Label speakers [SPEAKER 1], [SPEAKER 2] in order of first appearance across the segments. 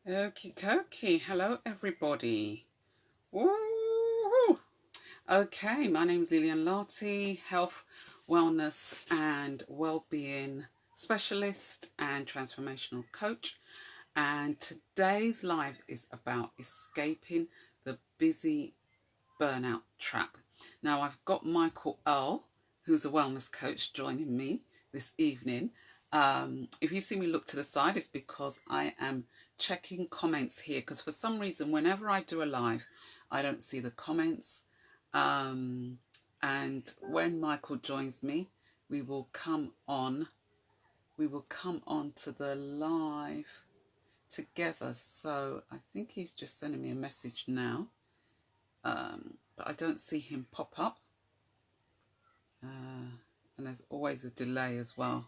[SPEAKER 1] Okie dokie. Hello, everybody. Woo! Okay, my name is Lillian Larty, health, wellness, and well-being specialist and transformational coach. And today's live is about escaping the busy burnout trap. Now, I've got Michael Earle, who's a wellness coach, joining me this evening. If you see me look to the side, it's because I am checking comments here, because for some reason, whenever I do a live, I don't see the comments. And when Michael joins me, we will come on to the live together. So I think he's just sending me a message now. But I don't see him pop up. And there's always a delay as well.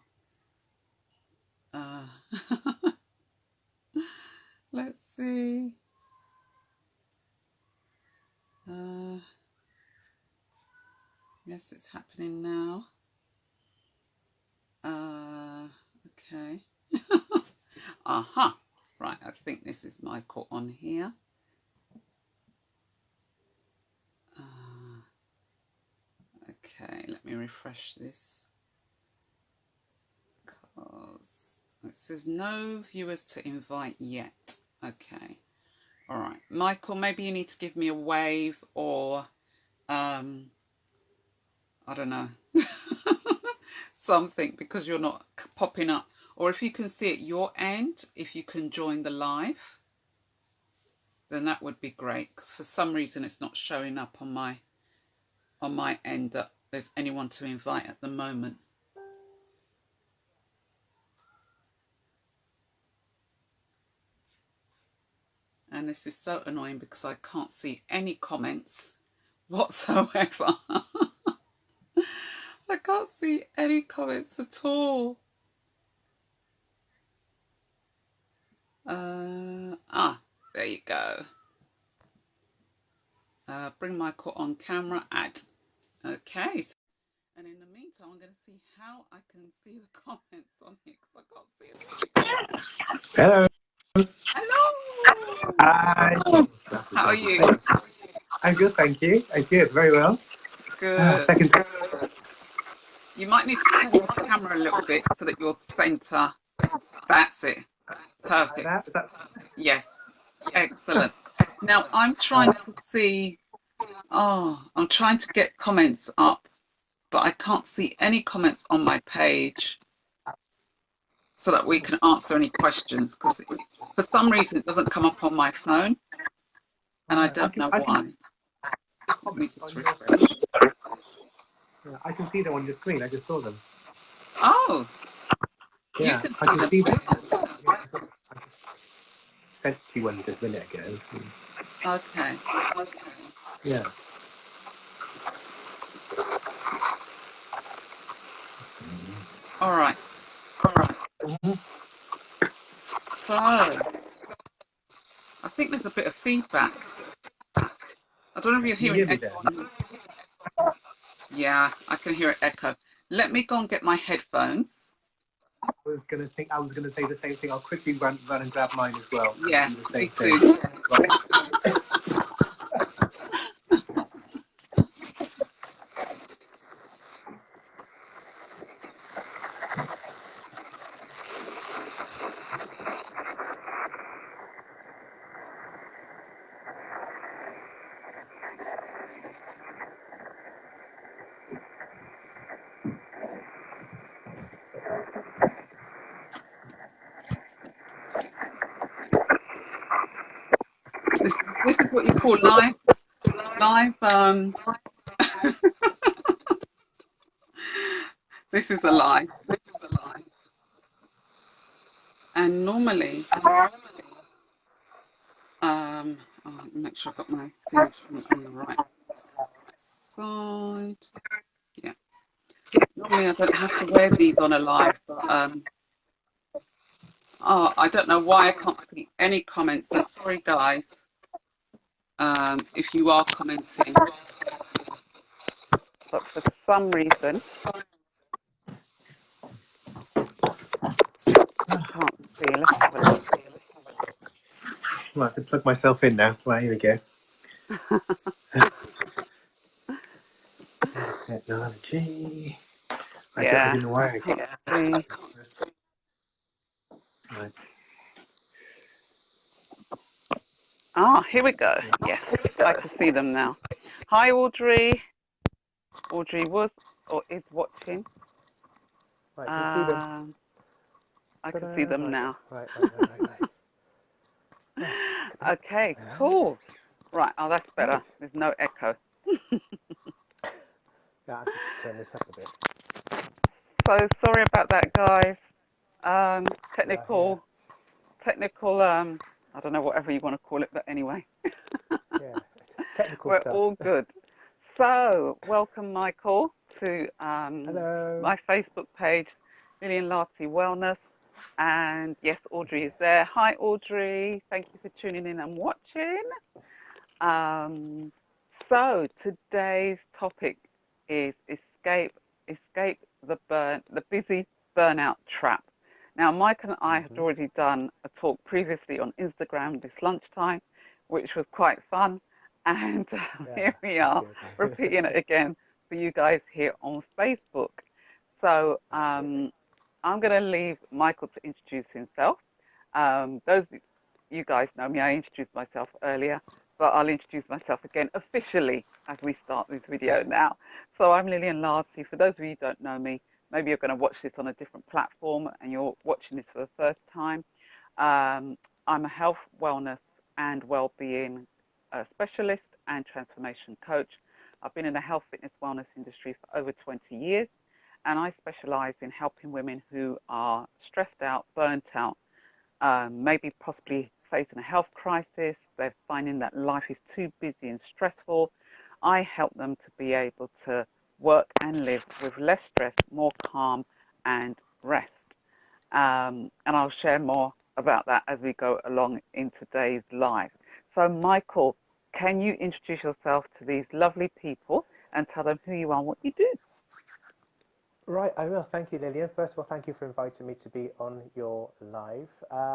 [SPEAKER 1] Let's see. Yes, it's happening now. Okay. Aha. Right, I think this is Michael on here. Okay, let me refresh this. Because it says no viewers to invite yet. Okay. All right. Michael, maybe you need to give me a wave or, I don't know, something, because you're not popping up. Or if you can see at your end, if you can join the live, then that would be great. Because for some reason it's not showing up on my end that there's anyone to invite at the moment. And this is so annoying because I can't see any comments whatsoever. I can't see any comments at all. There you go. Bring Michael on camera, add. Okay. And in the meantime, I'm going to see how I can see the comments on here because I can't see it.
[SPEAKER 2] Hello.
[SPEAKER 1] Hello.
[SPEAKER 2] Hi.
[SPEAKER 1] How are you?
[SPEAKER 2] I'm good, thank you. I'm good, very well.
[SPEAKER 1] Good.
[SPEAKER 2] Second.
[SPEAKER 1] You might need to turn your camera a little bit so that you're center. That's it. Perfect.
[SPEAKER 2] Like that?
[SPEAKER 1] Yes. Excellent. Now I'm trying to see. I'm trying to get comments up, but I can't see any comments on my page so that we can answer any questions, because for some reason it doesn't come up on my phone and I don't know why. Let me just refresh.
[SPEAKER 2] I can see them on your screen. I just saw them.
[SPEAKER 1] Oh,
[SPEAKER 2] yeah,
[SPEAKER 1] you
[SPEAKER 2] I can see them. I just sent you one just a minute ago.
[SPEAKER 1] Okay.
[SPEAKER 2] Yeah.
[SPEAKER 1] All right. So, I think there's a bit of feedback. I don't know if you're hearing echo. Yeah, I can hear it echo. Let me go and get my headphones.
[SPEAKER 2] I was going to say the same thing. I'll quickly run and grab mine as well.
[SPEAKER 1] Yeah,
[SPEAKER 2] do the same
[SPEAKER 1] me
[SPEAKER 2] thing.
[SPEAKER 1] too. This is what you call live. This is a live. And normally, I'll make sure I've got my things on the right side. Yeah. Normally I don't have to wear these on a live, but I don't know why I can't see any comments. So sorry, guys, if you are commenting. But for some reason, I can't see. Let's have a look.
[SPEAKER 2] I'll have to plug myself in now. Right, here we go. There's technology. I
[SPEAKER 1] Yeah,
[SPEAKER 2] don't know
[SPEAKER 1] I
[SPEAKER 2] why I
[SPEAKER 1] can't
[SPEAKER 2] get
[SPEAKER 1] see.
[SPEAKER 2] right.
[SPEAKER 1] Ah, here we go. Yes, I can see them now. Hi, Audrey. Audrey was or is watching.
[SPEAKER 2] Right, can you see them?
[SPEAKER 1] I can see
[SPEAKER 2] Ta-da!
[SPEAKER 1] them
[SPEAKER 2] Right,
[SPEAKER 1] now.
[SPEAKER 2] right, right, right, right, right. Right, come
[SPEAKER 1] Okay,
[SPEAKER 2] on.
[SPEAKER 1] cool. Right, oh, that's better.
[SPEAKER 2] Right.
[SPEAKER 1] There's no echo.
[SPEAKER 2] Yeah, I have to turn this up a bit.
[SPEAKER 1] So sorry about that, guys.
[SPEAKER 2] Yeah, yeah,
[SPEAKER 1] Technical, I don't know, whatever you want to call it, but anyway,
[SPEAKER 2] yeah. Technical
[SPEAKER 1] we're
[SPEAKER 2] stuff.
[SPEAKER 1] all good. So, welcome, Michael, to
[SPEAKER 2] Hello.
[SPEAKER 1] my Facebook page, Lillian Larty Wellness. And yes, Audrey is there. Hi, Audrey. Thank you for tuning in and watching. Um, so today's topic is escape the busy burnout trap. Now, Mike and I had
[SPEAKER 2] Mm-hmm.
[SPEAKER 1] already done a talk previously on Instagram this lunchtime, which was quite fun. And
[SPEAKER 2] Yeah,
[SPEAKER 1] here we
[SPEAKER 2] that's
[SPEAKER 1] are
[SPEAKER 2] good.
[SPEAKER 1] repeating it again for you guys here on Facebook. So
[SPEAKER 2] That's it.
[SPEAKER 1] I'm going to leave Michael to introduce himself. Those you guys know me, I introduced myself earlier, but I'll introduce myself again officially as we start this video now. So I'm Lillian Larty. For those of you who don't know me, maybe you're going to watch this on a different platform and you're watching this for the first time. I'm a health, wellness, and well-being specialist and transformation coach. I've been in the health, fitness, wellness industry for over 20 years, and I specialize in helping women who are stressed out, burnt out, maybe possibly facing a health crisis. They're finding that life is too busy and stressful. I help them to be able to work and live with less stress, more calm, and rest. And I'll share more about that as we go along in today's live. So, Michael, can you introduce yourself to these lovely people and tell them who you are and what you do?
[SPEAKER 2] Right, I will. Thank you, Lillian. First of all, thank you for inviting me to be on your live.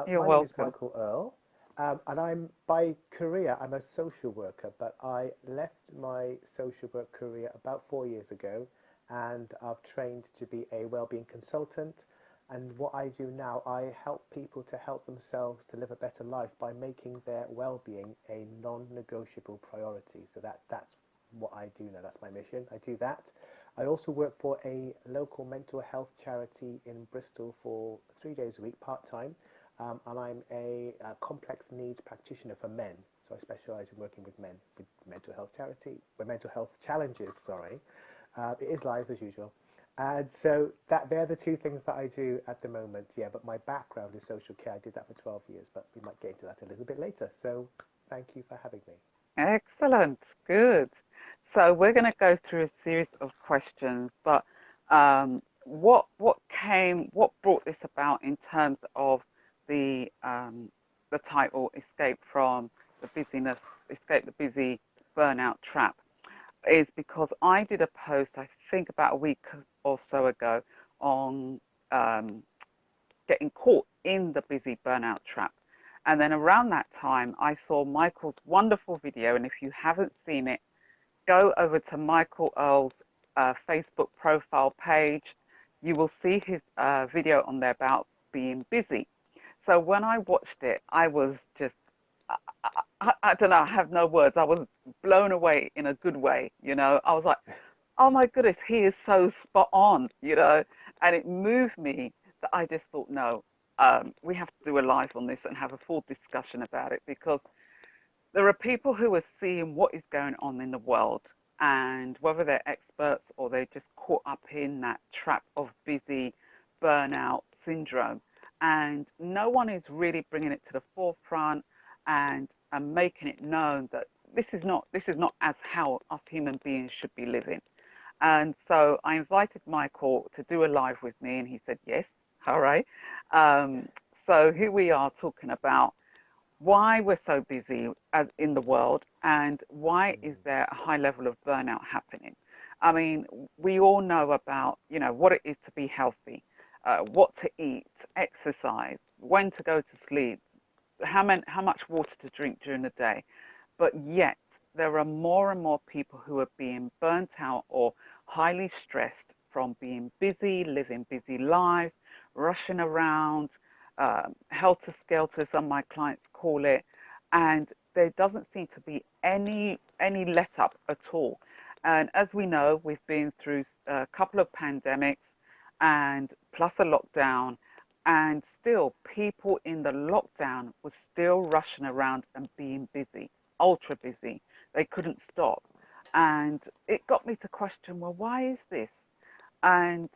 [SPEAKER 1] You're
[SPEAKER 2] My name is
[SPEAKER 1] welcome.
[SPEAKER 2] Michael Earle, and by career, I'm a social worker, but I left my social work career about 4 years ago, and I've trained to be a wellbeing consultant. And what I do now, I help people to help themselves to live a better life by making their well-being a non-negotiable priority. So that's what I do now. That's my mission. I do that. I also work for a local mental health charity in Bristol for 3 days a week, part-time, and I'm a complex needs practitioner for men. So I specialise in working with men with mental health challenges. Sorry, it is live as usual, and so they're the two things that I do at the moment. Yeah, but my background is social care. I did that for 12 years, but we might get into that a little bit later. So thank you for having me.
[SPEAKER 1] Excellent. Good. So we're going to go through a series of questions, but what brought this about in terms of the title "Escape from the Busyness, Escape the Busy Burnout Trap" is because I did a post, I think about a week or so ago, on um, getting caught in the busy burnout trap. And then around that time, I saw Michael's wonderful video. And if you haven't seen it, go over to Michael Earle's Facebook profile page. You will see his video on there about being busy. So when I watched it, I was just, I don't know, I have no words. I was blown away in a good way. I was like, oh my goodness, he is so spot on. And it moved me that I just thought, no, we have to do a live on this and have a full discussion about it because there are people who are seeing what is going on in the world, and whether they're experts or they're just caught up in that trap of busy burnout syndrome, and no one is really bringing it to the forefront and making it known that this is not as how us human beings should be living. And so I invited Michael to do a live with me, and he said yes. All right. So here we are talking about why we're so busy as in the world, and why is there a high level of burnout happening. I mean, we all know about what it is to be healthy, what to eat, exercise, when to go to sleep,
[SPEAKER 3] how much water to drink during the day. But yet there are more and more people who are being burnt out or highly stressed from being busy, living busy lives, rushing around, helter skelter, some of my clients call it, and there doesn't seem to be any let up at all. And as we know, we've been through a couple of pandemics and plus a lockdown, and still people in the lockdown were still rushing around and being busy, ultra busy. They couldn't stop. And it got me to question, well, why is this? And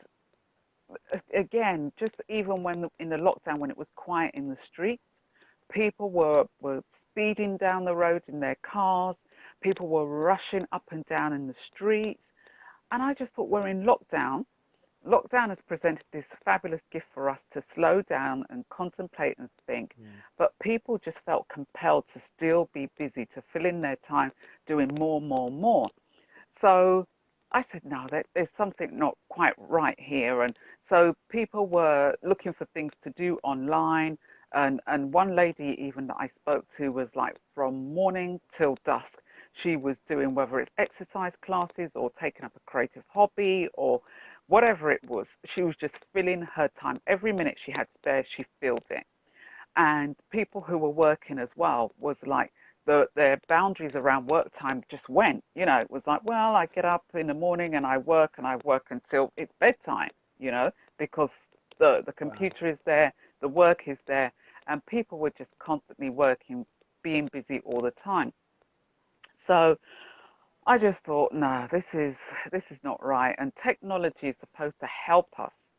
[SPEAKER 3] again, just even when in the lockdown, when it was quiet in the streets, people were speeding down the road in their cars, people were rushing up and down in the streets. And I just thought, we're in lockdown. Lockdown has presented this fabulous gift for us to slow down and contemplate and think, but people just felt compelled to still be busy, to fill in their time doing more, more, more. So I said, no, there's something not quite right here. And so people were looking for things to do online. And one lady even that I spoke to was like from morning till dusk. She was doing whether it's exercise classes or taking up a creative hobby or whatever it was. She was just filling her time. Every minute she had spare, she filled it. And people who were working as well was like their boundaries around work time just went, it was like, well, I get up in the morning and I work until it's bedtime, because the
[SPEAKER 2] Wow.
[SPEAKER 3] computer is there, the work is there, and people were just constantly working, being busy all the time. So I just thought, no, this is not right. And technology is supposed to help us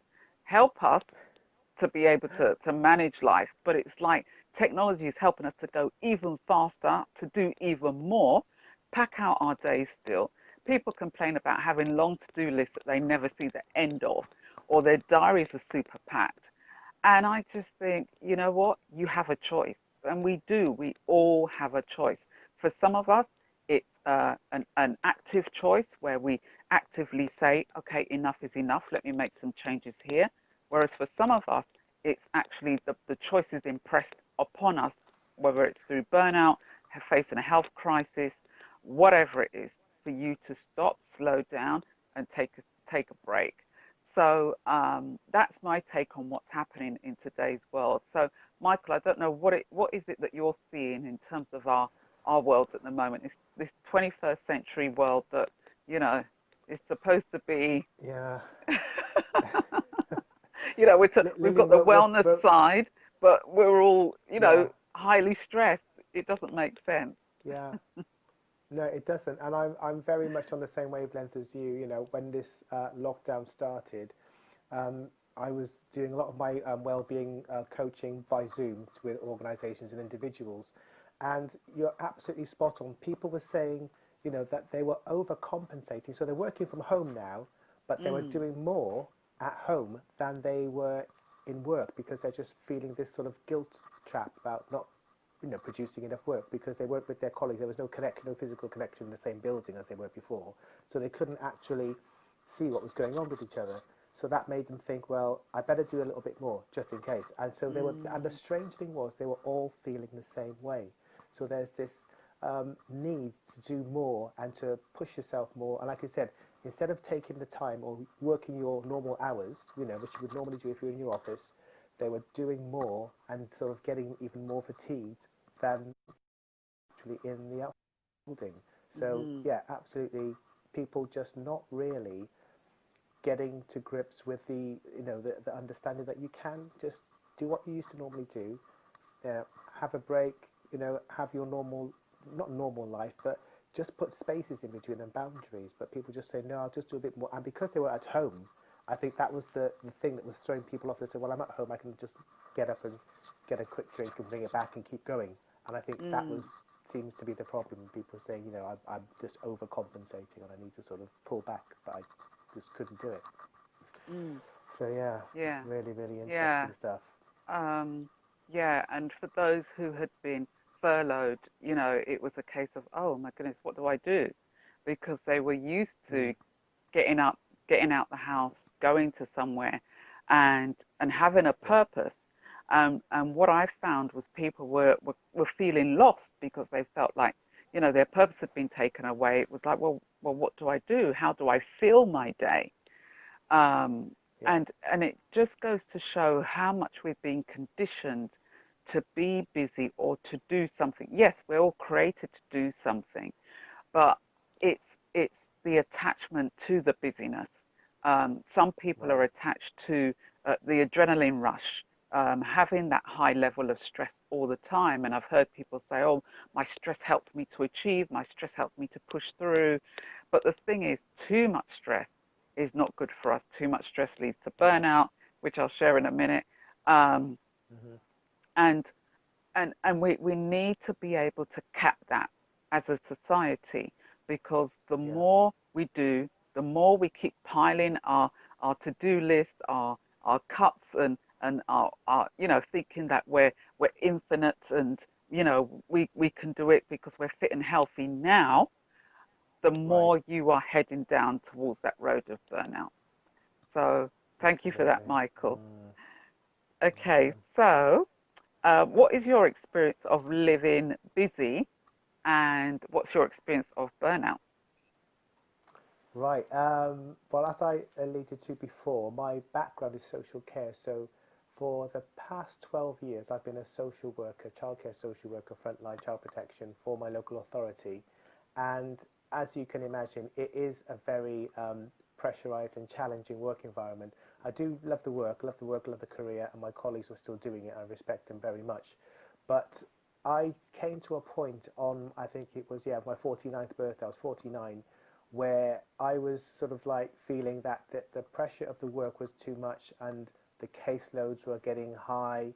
[SPEAKER 3] to be able to manage life. But it's like technology is helping us to go even faster, to do even more, pack out our days still. People complain about having long to-do lists that they never see the end of, or their diaries are super packed. And I just think, you know what? You have a choice. And we do. We all have a choice. For some of us, it's an active choice where we actively say, okay, enough is enough. Let me make some changes here. Whereas for some of us, it's actually the choice is impressed upon us, whether it's through burnout, facing a health crisis, whatever it is, for you to stop, slow down, and take a break. So that's my take on what's happening in today's world. So, Michael, I don't know what is it that you're seeing in terms of our world at the moment. It's this 21st century world that you know is supposed to be.
[SPEAKER 2] Yeah.
[SPEAKER 3] We've got
[SPEAKER 2] Lillian,
[SPEAKER 3] the wellness side, but we're all
[SPEAKER 2] yeah,
[SPEAKER 3] highly stressed. It doesn't make sense.
[SPEAKER 2] yeah. No, it doesn't, and I'm very much on the same wavelength as you. You know, when this lockdown started, um, I was doing a lot of my well-being coaching by Zoom with organisations and individuals, and you're absolutely spot on. People were saying, that they were overcompensating, so they're working from home now, but they were
[SPEAKER 3] Mm,
[SPEAKER 2] doing more at home than they were in work because they're just feeling this sort of guilt trap about not producing enough work because they weren't with their colleagues. There was no connection, no physical connection in the same building as they were before. So they couldn't actually see what was going on with each other. So that made them think, well, I better do a little bit more just in case. And so and the
[SPEAKER 3] mm,
[SPEAKER 2] strange thing was they were all feeling the same way. So there's this need to do more and to push yourself more. And like I said, instead of taking the time or working your normal hours, which you would normally do if you're in your office, they were doing more and sort of getting even more fatigued than actually in the building. So
[SPEAKER 3] mm,
[SPEAKER 2] yeah, absolutely, people just not really getting to grips with the understanding that you can just do what you used to normally do, have a break, have your normal, not normal life, but just put spaces in between and boundaries. But people just say, no, I'll just do a bit more. And because they were at home, I think that was the thing that was throwing people off. They said, well, I'm at home, I can just get up and get a quick drink and bring it back and keep going. And I think that
[SPEAKER 3] mm,
[SPEAKER 2] seems to be the problem. People saying, I'm just overcompensating and I need to sort of pull back, but I just couldn't do it.
[SPEAKER 3] mm.
[SPEAKER 2] So yeah,
[SPEAKER 3] Yeah,
[SPEAKER 2] really, really
[SPEAKER 3] yeah.
[SPEAKER 2] interesting stuff.
[SPEAKER 3] Um, yeah, and for those who had been furloughed, it was a case of, oh my goodness, what do I do? Because they were used
[SPEAKER 2] Mm.
[SPEAKER 3] to getting up, getting out the house, going to somewhere, and having a
[SPEAKER 2] Yeah.
[SPEAKER 3] purpose. And what I found was people were feeling lost because they felt like, you know, their purpose had been taken away. It was like, well, what do I do? How do I fill my day? Um,
[SPEAKER 2] Yeah.
[SPEAKER 3] and it just goes to show how much we've been conditioned to be busy or to do something. Yes, we're all created to do something, but it's the attachment to the busyness. Some people are
[SPEAKER 2] Right.
[SPEAKER 3] attached to the adrenaline rush, having that high level of stress all the time. And I've heard people say, "Oh, my stress helps me to achieve. My stress helps me to push through." But the thing is, too much stress is not good for us. Too much stress leads to
[SPEAKER 2] Yeah.
[SPEAKER 3] burnout, which I'll share in a minute. Um,
[SPEAKER 2] Hmm.
[SPEAKER 3] and we need to be able to cap that as a society, because the
[SPEAKER 2] Yeah.
[SPEAKER 3] more we do, the more we keep piling our to-do list, our cups, and our you know, thinking that we're infinite, and you know, we can do it because we're fit and healthy now, the
[SPEAKER 2] Right.
[SPEAKER 3] more you are heading down towards that road of burnout. So thank you for that,
[SPEAKER 2] Absolutely.
[SPEAKER 3] Michael.
[SPEAKER 2] Mm.
[SPEAKER 3] Okay,
[SPEAKER 2] Yeah.
[SPEAKER 3] so what is your experience of living busy, and what's your experience of burnout?
[SPEAKER 2] Right. Well, as I alluded to before, my background is social care. So, for the past 12 years, I've been a social worker, childcare social worker, frontline child protection for my local authority. And as you can imagine, it is a very pressurized and challenging work environment. I do love the work, love the work, love the career, and my colleagues were still doing it. I respect them very much. But I came to a point on, I think it was, yeah, my 49th birthday, I was 49, where I was sort of like feeling that the pressure of the work was too much and the caseloads were getting high.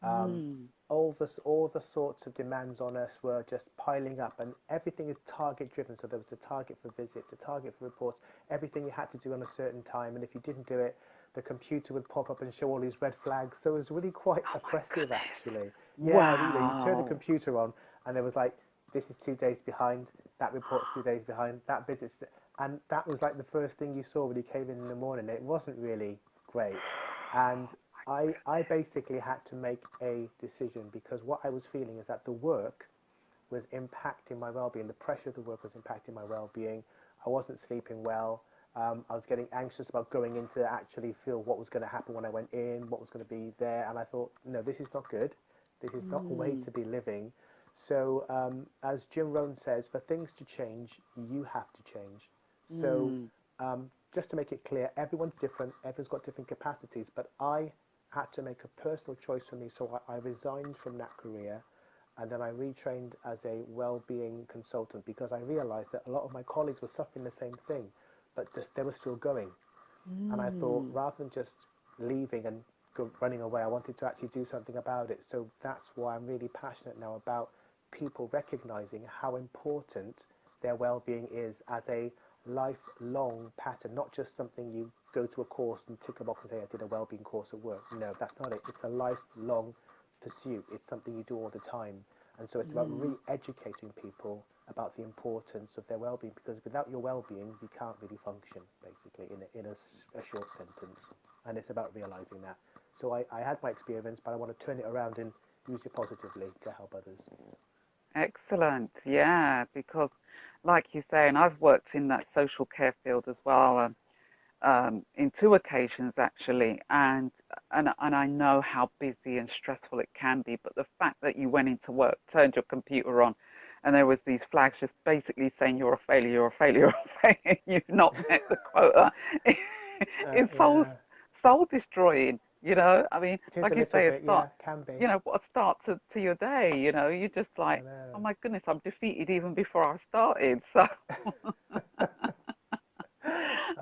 [SPEAKER 2] Um,
[SPEAKER 3] Mm,
[SPEAKER 2] all the sorts of demands on us were just piling up, and everything is target driven. So there was a target for visits, a target for reports, everything you had to do on a certain time, and if you didn't do it, the computer would pop up and show all these red flags. So it was really quite
[SPEAKER 3] oh my
[SPEAKER 2] oppressive,
[SPEAKER 3] goodness.
[SPEAKER 2] actually. Yeah, you know, you turn the
[SPEAKER 3] Wow.
[SPEAKER 2] computer on, and there was like, this is 2 days behind, that report's 2 days behind, that visit's, and that was like the first thing you saw when you came in the morning. It wasn't really great, and I basically had to make a decision because what I was feeling is that the work was impacting my well-being. The pressure of the work was impacting my well-being. I wasn't sleeping well. I was getting anxious about going in to actually feel what was going to happen when I went in, what was going to be there, and I thought, no, this is not good. This is not a way
[SPEAKER 3] Mm,
[SPEAKER 2] to be living. So, as Jim Rohn says, for things to change, you have to change. So,
[SPEAKER 3] mm,
[SPEAKER 2] just to make it clear, everyone's different, everyone's got different capacities, but I had to make a personal choice for me, so I resigned from that career and then I retrained as a well-being consultant because I realized that a lot of my colleagues were suffering the same thing, but they were still going. And I thought,
[SPEAKER 3] mm,
[SPEAKER 2] rather than just leaving and running away, I wanted to actually do something about it. So that's why I'm really passionate now about people recognizing how important their well-being is as a lifelong pattern, not just something you go to a course and tick a box and say, I did a well-being course at work. No, that's not it. It's a lifelong pursuit. It's something you do all the time. And so it's about
[SPEAKER 3] mm.
[SPEAKER 2] re-educating people about the importance of their well-being, because without your well-being, you can't really function, basically, a short sentence. And it's about realizing that. So I had my experience, but I want to turn it around and use it positively to help others.
[SPEAKER 3] Excellent. Yeah, because like you say, and I've worked in that social care field as well, in two occasions actually, and I know how busy and stressful it can be. But the fact that you went into work, turned your computer on, and there was these flags just basically saying you're a failure, you're a failure, you're a failure, you've not met the quota, it's
[SPEAKER 2] Yeah,
[SPEAKER 3] soul destroying. You know, I mean,
[SPEAKER 2] it is a
[SPEAKER 3] like you
[SPEAKER 2] little
[SPEAKER 3] say, a
[SPEAKER 2] bit.
[SPEAKER 3] start.
[SPEAKER 2] Yeah, can be.
[SPEAKER 3] You know, what a start to your day. You know, you're just
[SPEAKER 2] I
[SPEAKER 3] like, oh
[SPEAKER 2] know.
[SPEAKER 3] my goodness, I'm defeated even before I started. So.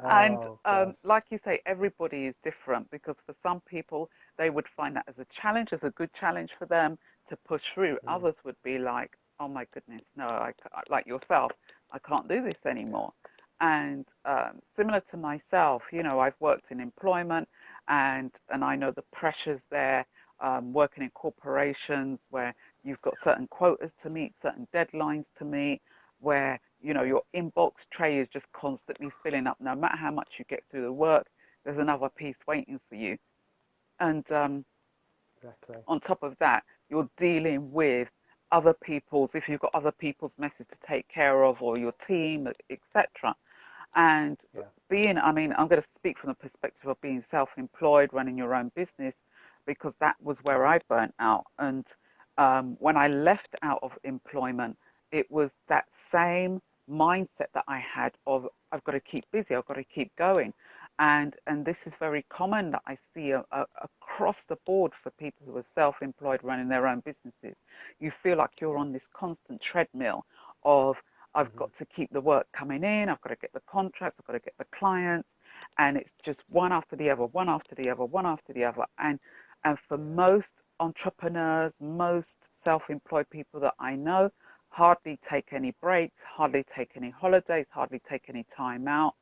[SPEAKER 3] And
[SPEAKER 2] Oh gosh.
[SPEAKER 3] like you say, everybody is different, because for some people, they would find that as a challenge, as a good challenge for them to push through.
[SPEAKER 2] Mm,
[SPEAKER 3] Others would be like, oh my goodness, no, like yourself, I can't do this
[SPEAKER 2] yeah.
[SPEAKER 3] anymore. And similar to myself, you know, I've worked in employment, and I know the pressures there, working in corporations where you've got certain quotas to meet, certain deadlines to meet, where you know
[SPEAKER 2] Yeah.
[SPEAKER 3] your inbox tray is just constantly filling up. No matter how much you get through the work, there's another piece waiting for you. And
[SPEAKER 2] Exactly.
[SPEAKER 3] On top of that, you're dealing with other people's, if you've got other people's messes to take care of, or your team, etc. And
[SPEAKER 2] Yeah.
[SPEAKER 3] I mean, I'm going to speak from the perspective of being self-employed, running your own business, because that was where
[SPEAKER 2] Mhm.
[SPEAKER 3] I burnt out. And when I left out of employment, it was that same mindset that I had of I've got to keep busy, I've got to keep going. And this is very common that I see across the board for people who are self-employed running their own businesses. You feel like you're
[SPEAKER 2] Yeah.
[SPEAKER 3] on this constant treadmill of I've
[SPEAKER 2] Mhm.
[SPEAKER 3] got to keep the work coming in, I've got to get the contracts, I've got to get the clients, and it's just one after the other, one after the other, one after the other. And for
[SPEAKER 2] Yeah.
[SPEAKER 3] most entrepreneurs, most self-employed people that I know, hardly take any breaks, hardly take any holidays, hardly take any time out.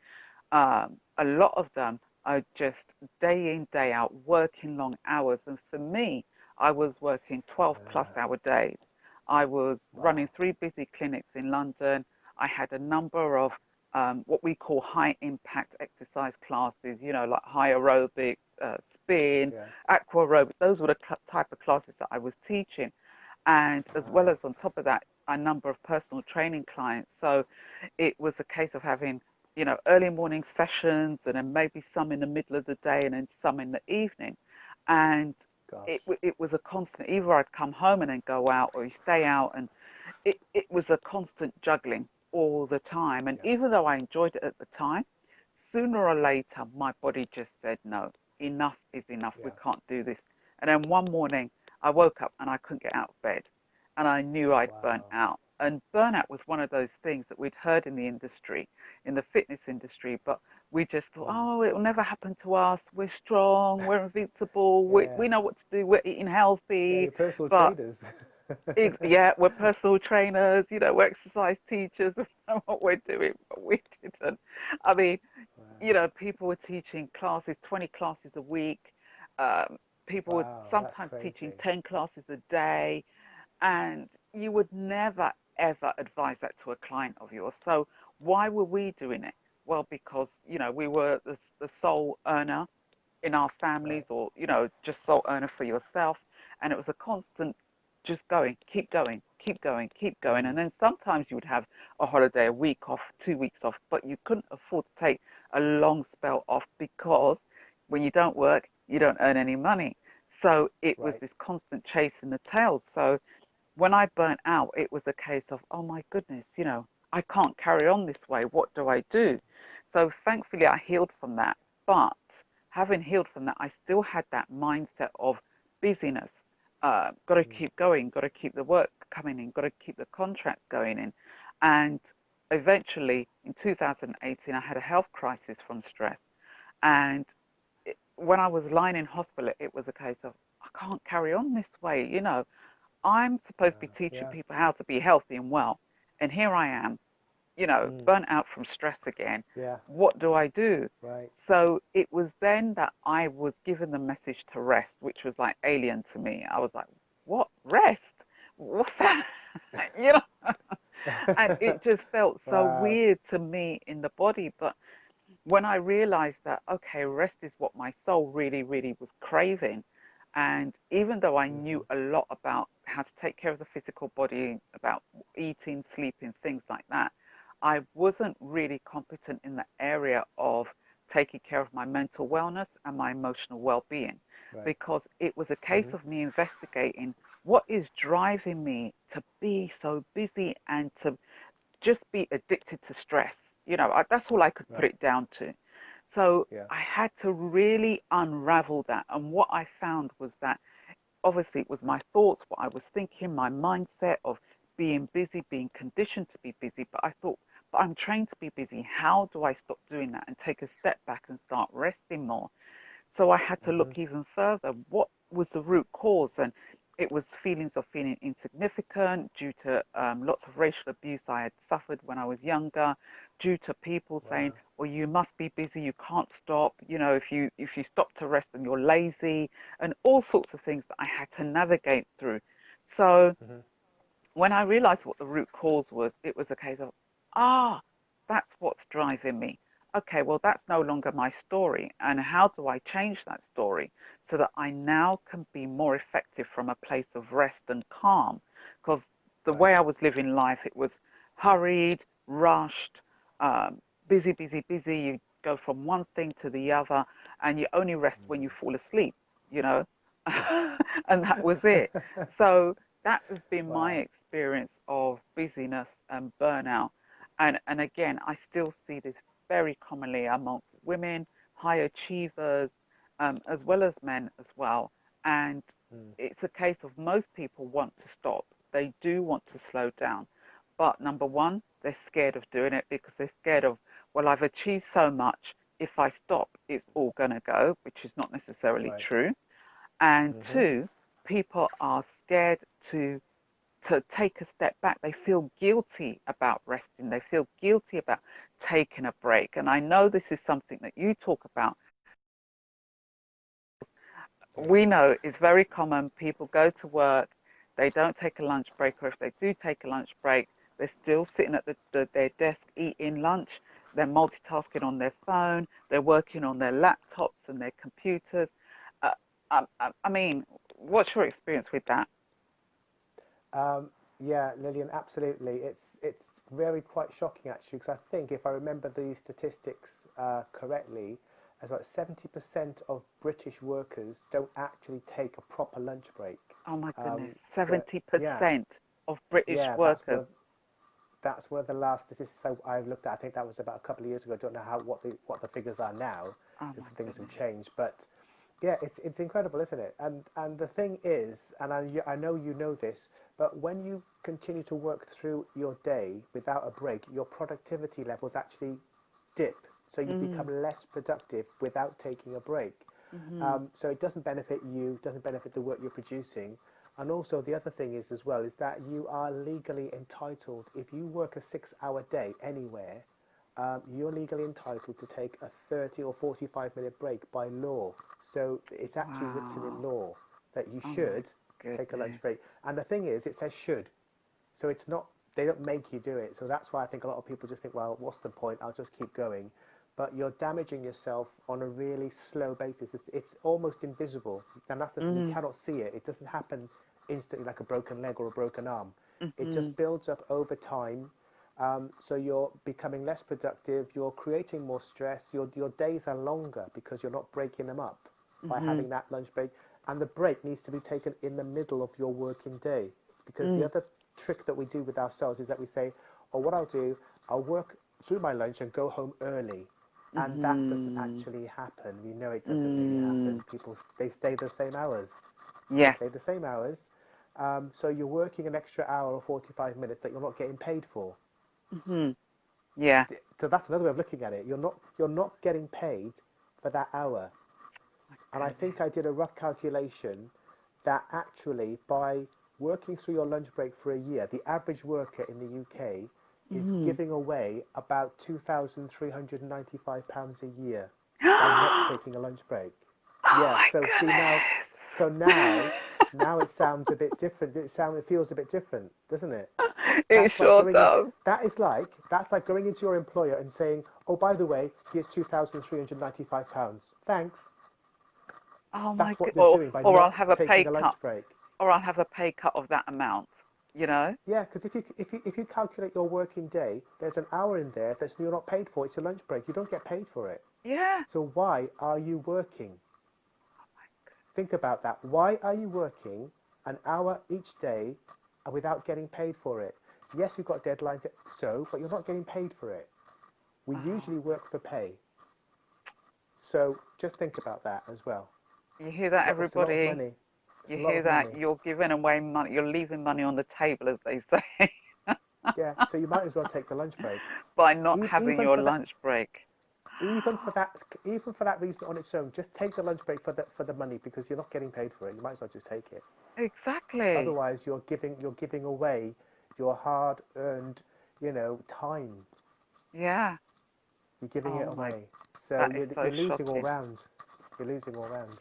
[SPEAKER 3] A lot of them are just day in, day out, working long hours. And for me, I was working 12 plus
[SPEAKER 2] Uh,
[SPEAKER 3] hour days. I was running
[SPEAKER 2] wow.
[SPEAKER 3] 3 busy clinics in London. I had a number of what we call high impact exercise classes, like high aerobics, spin,
[SPEAKER 2] Yeah.
[SPEAKER 3] aqua aerobics. Those were the type of classes that I was teaching. And as well
[SPEAKER 2] Wow.
[SPEAKER 3] as on top of that, a number of personal training clients. So it was a case of having early morning sessions and then maybe some in the middle of the day and then some in the evening. And
[SPEAKER 2] Gosh.
[SPEAKER 3] it was a constant, either I'd come home and then go out or you stay out. And it was a constant juggling all the time. And
[SPEAKER 2] Yeah.
[SPEAKER 3] even though I enjoyed it at the time, sooner or later, my body just said, no, enough is enough. We
[SPEAKER 2] Yeah.
[SPEAKER 3] can't do this. And then one morning, I woke up and I couldn't get out of bed. And I knew I'd burnt
[SPEAKER 2] Wow.
[SPEAKER 3] out. And burnout was one of those things that we'd heard in the industry, in the fitness industry, but we just thought,
[SPEAKER 2] Mm.
[SPEAKER 3] oh, it will never happen to us. We're strong. We're invincible.
[SPEAKER 2] Yeah.
[SPEAKER 3] We know what to do. We're eating
[SPEAKER 2] Yeah.
[SPEAKER 3] healthy.
[SPEAKER 2] Your personal
[SPEAKER 3] But
[SPEAKER 2] trainers.
[SPEAKER 3] yeah, we're personal trainers, we're exercise teachers, we know what we're doing, but we didn't. I mean,
[SPEAKER 2] Wow.
[SPEAKER 3] people were teaching classes, 20 classes a week. Um, People were
[SPEAKER 2] Wow. That's
[SPEAKER 3] sometimes teaching
[SPEAKER 2] crazy.
[SPEAKER 3] 10 classes a day. And you would never, ever advise that to a client of yours. So why were we doing it? Well, because, we were the sole earner in our families,
[SPEAKER 2] Right.
[SPEAKER 3] or just sole earner for yourself, and it was a constant just going, keep going, keep going, keep going.
[SPEAKER 2] Mm.
[SPEAKER 3] And then sometimes you would have a holiday, a week off, 2 weeks off, but you couldn't afford to take a long spell off, because when you don't work you don't earn any money. So it was
[SPEAKER 2] Right.
[SPEAKER 3] this constant chasing the tail. So when I burnt out, it was a case of, oh my goodness, I can't carry on this way. What do I do? So thankfully, I healed from that. But having healed from that, I still had that mindset of busyness. Got to
[SPEAKER 2] Mm.
[SPEAKER 3] keep going, got to keep the work coming in, got to keep the contracts going in. And eventually, in 2018, I had a health crisis from stress. And when I was lying in hospital, it was a case of, I can't carry on this way. I'm supposed to be teaching
[SPEAKER 2] Yeah.
[SPEAKER 3] people how to be healthy and well. And here I am,
[SPEAKER 2] Mm.
[SPEAKER 3] burnt out from stress again.
[SPEAKER 2] Yeah.
[SPEAKER 3] What do I do?
[SPEAKER 2] Right.
[SPEAKER 3] So it was then that I was given the message to rest, which was like alien to me. I was like, what? Rest? What's that? you know, and it just felt so
[SPEAKER 2] Wow.
[SPEAKER 3] weird to me in the body. But when I realized that, okay, rest is what my soul really, really was craving. And even though I
[SPEAKER 2] Hmm.
[SPEAKER 3] knew a lot about how to take care of the physical body, about eating, sleeping, things like that, I wasn't really competent in the area of taking care of my mental wellness and my emotional well being,
[SPEAKER 2] Right.
[SPEAKER 3] because it was a case
[SPEAKER 2] Hmm.
[SPEAKER 3] of me investigating what is driving me to be so busy and to just be addicted to stress. That's all I could put
[SPEAKER 2] Right.
[SPEAKER 3] it down to. So
[SPEAKER 2] Yeah.
[SPEAKER 3] I had to really unravel that. And what I found was that obviously it was my thoughts, what I was thinking, my mindset of being busy, being conditioned to be busy. But I thought, but I'm trained to be busy. How do I stop doing that and take a step back and start resting more? So I had to
[SPEAKER 2] Hmm.
[SPEAKER 3] look even further. What was the root cause? And it was feelings of feeling insignificant due to lots of racial abuse I had suffered when I was younger, due to people saying,
[SPEAKER 2] Wow.
[SPEAKER 3] "Well, you must be busy. You can't stop. If you stop to rest, then you're lazy," and all sorts of things that I had to navigate through. So
[SPEAKER 2] Hmm.
[SPEAKER 3] when I realized what the root cause was, it was a case of, ah, that's what's driving me. okay, well, that's no longer my story. And how do I change that story so that I now can be more effective from a place of rest and calm? Because the
[SPEAKER 2] Right.
[SPEAKER 3] way I was living life, it was hurried, rushed, um, busy, busy, busy. You go from one thing to the other, and you only rest when you fall asleep, you know? And that was it. So that has been my
[SPEAKER 2] Wow.
[SPEAKER 3] experience of busyness and burnout. And again, I still see this very commonly amongst women, high achievers, as well as men as well. And
[SPEAKER 2] Mm.
[SPEAKER 3] it's a case of most people want to stop. They do want to slow down. But number one, they're scared of doing it because they're scared of, well, I've achieved so much. If I stop, it's all going to go, which is not necessarily
[SPEAKER 2] Right.
[SPEAKER 3] true. And
[SPEAKER 2] Mm-hmm.
[SPEAKER 3] two, people are scared to take a step back. They feel guilty about resting. They feel guilty about taking a break. And I know this is something that you talk about.
[SPEAKER 2] Yeah.
[SPEAKER 3] We know it's very common. People go to work, they don't take a lunch break, or if they do take a lunch break, they're still sitting at their desk eating lunch. They're multitasking on their phone. They're working on their laptops and their computers. Uh, I mean, what's your experience with that?
[SPEAKER 2] Um, yeah, Lillian, absolutely. It's very quite shocking actually, because I think if I remember the statistics correctly, as about 70% of British workers don't actually take a proper lunch break.
[SPEAKER 3] Oh my goodness,
[SPEAKER 2] So yeah,
[SPEAKER 3] 70% of British
[SPEAKER 2] yeah,
[SPEAKER 3] workers.
[SPEAKER 2] that's one of the last statistics I looked at. I think that was about a couple of years ago. I don't know what the figures are now,
[SPEAKER 3] Oh
[SPEAKER 2] because
[SPEAKER 3] my
[SPEAKER 2] things have
[SPEAKER 3] goodness.
[SPEAKER 2] changed. But yeah, it's incredible, isn't it? And the thing is, and I know you know this, but when you continue to work through your day without a break, your productivity levels actually dip. So you become
[SPEAKER 3] Mm,
[SPEAKER 2] less productive without taking a break.
[SPEAKER 3] mm-hmm,
[SPEAKER 2] So it doesn't benefit you, doesn't benefit the work you're producing. And also the other thing is as well is that you are legally entitled, if you work a 6 hour day anywhere, you're legally entitled to take a 30 or 45-minute break by law. So it's actually written in
[SPEAKER 3] wow.
[SPEAKER 2] law that you
[SPEAKER 3] Oh my
[SPEAKER 2] should take a lunch
[SPEAKER 3] goodness.
[SPEAKER 2] break. And the thing is, it says should. So it's not, they don't make you do it. So that's why I think a lot of people just think, well, what's the point? I'll just keep going. But you're damaging yourself on a really slow basis. It's almost invisible. And that's the thing, you
[SPEAKER 3] Mm,
[SPEAKER 2] cannot see it. It doesn't happen instantly like a broken leg or a broken arm. It
[SPEAKER 3] mm-hmm,
[SPEAKER 2] just builds up over time. So you're becoming less productive, you're creating more stress, your days are longer because you're not breaking them up by
[SPEAKER 3] mm-hmm,
[SPEAKER 2] having that lunch break. And the break needs to be taken in the middle of your working day. Because the
[SPEAKER 3] mm,
[SPEAKER 2] other trick that we do with ourselves is that we say, oh, what I'll do, I'll work through my lunch and go home early. And that doesn't
[SPEAKER 3] mm-hmm,
[SPEAKER 2] actually happen. We know it doesn't really
[SPEAKER 3] mm.
[SPEAKER 2] happen. People, they stay the same hours. They
[SPEAKER 3] Yes.
[SPEAKER 2] stay the same hours. So you're working an extra hour or 45 minutes that you're not getting paid for.
[SPEAKER 3] Mm-hmm. Yeah.
[SPEAKER 2] So that's another way of looking at it. You're not getting paid for that hour.
[SPEAKER 3] My
[SPEAKER 2] And I
[SPEAKER 3] goodness.
[SPEAKER 2] think I did a rough calculation that actually by working through your lunch break for a year, the average worker in the UK is
[SPEAKER 3] Mm-hmm.
[SPEAKER 2] giving away about £2,395 a year by not taking a lunch break.
[SPEAKER 3] Oh
[SPEAKER 2] Yeah,
[SPEAKER 3] my
[SPEAKER 2] so see now, so now,
[SPEAKER 3] goodness.
[SPEAKER 2] now it sounds a bit different. It feels a bit different, doesn't it?
[SPEAKER 3] It
[SPEAKER 2] That's like
[SPEAKER 3] sure
[SPEAKER 2] going into
[SPEAKER 3] does.
[SPEAKER 2] that's like going into your employer and saying, "Oh, by the way, here's £2,395. Thanks."
[SPEAKER 3] Oh my
[SPEAKER 2] That's
[SPEAKER 3] god.
[SPEAKER 2] what you're doing by
[SPEAKER 3] Or I'll
[SPEAKER 2] not
[SPEAKER 3] have a pay
[SPEAKER 2] taking a lunch
[SPEAKER 3] cut.
[SPEAKER 2] break.
[SPEAKER 3] Or I'll have a pay cut of that amount, you know?
[SPEAKER 2] Yeah, because if you calculate your working day, there's an hour in there that you're not paid for. It's your lunch break. You don't get paid for it.
[SPEAKER 3] Yeah.
[SPEAKER 2] So why are you working? Think about that. Why are you working an hour each day without getting paid for it? Yes, you've got deadlines, but you're not getting paid for it. We
[SPEAKER 3] Oh,
[SPEAKER 2] usually work for pay. So just think about that as well.
[SPEAKER 3] you hear that,
[SPEAKER 2] It's a lot of
[SPEAKER 3] everybody?
[SPEAKER 2] money. It's
[SPEAKER 3] You
[SPEAKER 2] a lot
[SPEAKER 3] hear
[SPEAKER 2] of
[SPEAKER 3] that?
[SPEAKER 2] money.
[SPEAKER 3] You're giving away money. You're leaving money on the table, as they say,
[SPEAKER 2] Yeah, so you might as well take the lunch break.
[SPEAKER 3] by not
[SPEAKER 2] E-
[SPEAKER 3] having
[SPEAKER 2] Even
[SPEAKER 3] your
[SPEAKER 2] for that,
[SPEAKER 3] lunch break.
[SPEAKER 2] even for that, even for that reason on its own, just take the lunch break for the money because you're not getting paid for it. You might as well just take it.
[SPEAKER 3] Exactly.
[SPEAKER 2] Otherwise, you're giving away your hard-earned, time.
[SPEAKER 3] Yeah.
[SPEAKER 2] You're giving
[SPEAKER 3] Oh
[SPEAKER 2] it
[SPEAKER 3] my,
[SPEAKER 2] away. So
[SPEAKER 3] that is
[SPEAKER 2] you're
[SPEAKER 3] so
[SPEAKER 2] losing all
[SPEAKER 3] shocking.
[SPEAKER 2] round. You're losing all round.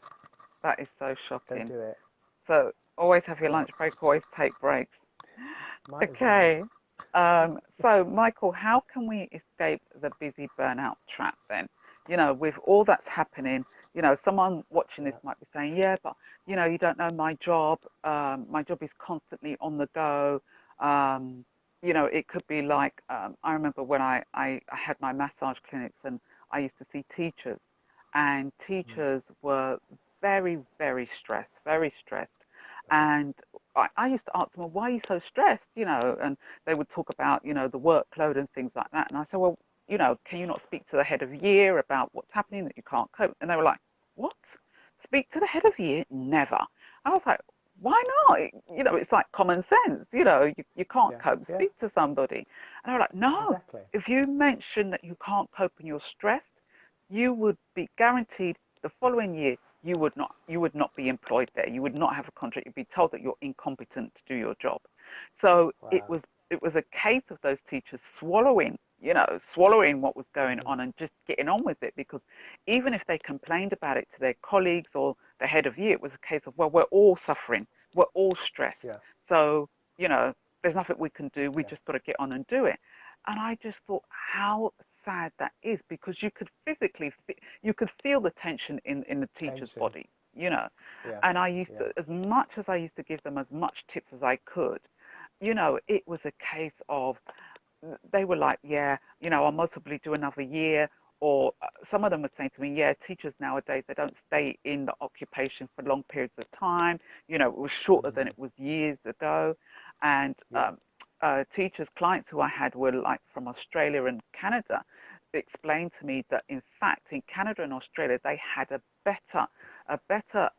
[SPEAKER 3] That is so
[SPEAKER 2] Don't
[SPEAKER 3] shocking.
[SPEAKER 2] do it.
[SPEAKER 3] So always have your
[SPEAKER 2] Well,
[SPEAKER 3] lunch break, always take breaks.
[SPEAKER 2] might as well.
[SPEAKER 3] Okay. So, Michael, how can we escape the busy burnout trap then? With all that's happening, someone watching this
[SPEAKER 2] Yeah.
[SPEAKER 3] might be saying, yeah, but, you don't know my job. My job is constantly on the go. Um, it could be like, I remember when I had my massage clinics and I used to see teachers, and
[SPEAKER 2] Mm.
[SPEAKER 3] teachers were very, very stressed, very stressed.
[SPEAKER 2] Right.
[SPEAKER 3] And I used to ask them, well, why are you so stressed? And they would talk about, the workload and things like that. And I said, well, can you not speak to the head of year about what's happening that you can't cope? And they were like, what? Speak to the head of year? Never. I was like, why not? It's like common sense. You can't
[SPEAKER 2] Yeah.
[SPEAKER 3] cope.
[SPEAKER 2] Yeah.
[SPEAKER 3] Speak to somebody. And they were like, no.
[SPEAKER 2] Exactly.
[SPEAKER 3] If you mention that you can't cope and you're stressed, you would be guaranteed the following year you would not be employed there. You would not have a contract. You'd be told that you're incompetent to do your job. So it
[SPEAKER 2] Wow.
[SPEAKER 3] was it was a case of those teachers swallowing what was going
[SPEAKER 2] Hmm.
[SPEAKER 3] on and just getting on with it, because even if they complained about it to their colleagues or the head of year, it was a case of, well, we're all suffering, we're all stressed.
[SPEAKER 2] Yeah.
[SPEAKER 3] So, there's nothing we can do. We
[SPEAKER 2] Yeah.
[SPEAKER 3] just got to get on and do it. And I just thought how sad that is, because you could feel the tension in the teacher's
[SPEAKER 2] Tension.
[SPEAKER 3] body, you know.
[SPEAKER 2] Yeah.
[SPEAKER 3] And I used
[SPEAKER 2] Yeah.
[SPEAKER 3] to, as much as I used to give them as much tips as I could, it was a case of they were like, yeah, I'll most probably do another year. Or some of them were saying to me, yeah, teachers nowadays, they don't stay in the occupation for long periods of time. It was shorter than
[SPEAKER 2] Hmm.
[SPEAKER 3] it was years ago. And
[SPEAKER 2] Yeah.
[SPEAKER 3] teachers, clients who I had were like from Australia and Canada, explained to me that in fact in Canada and Australia, they had a better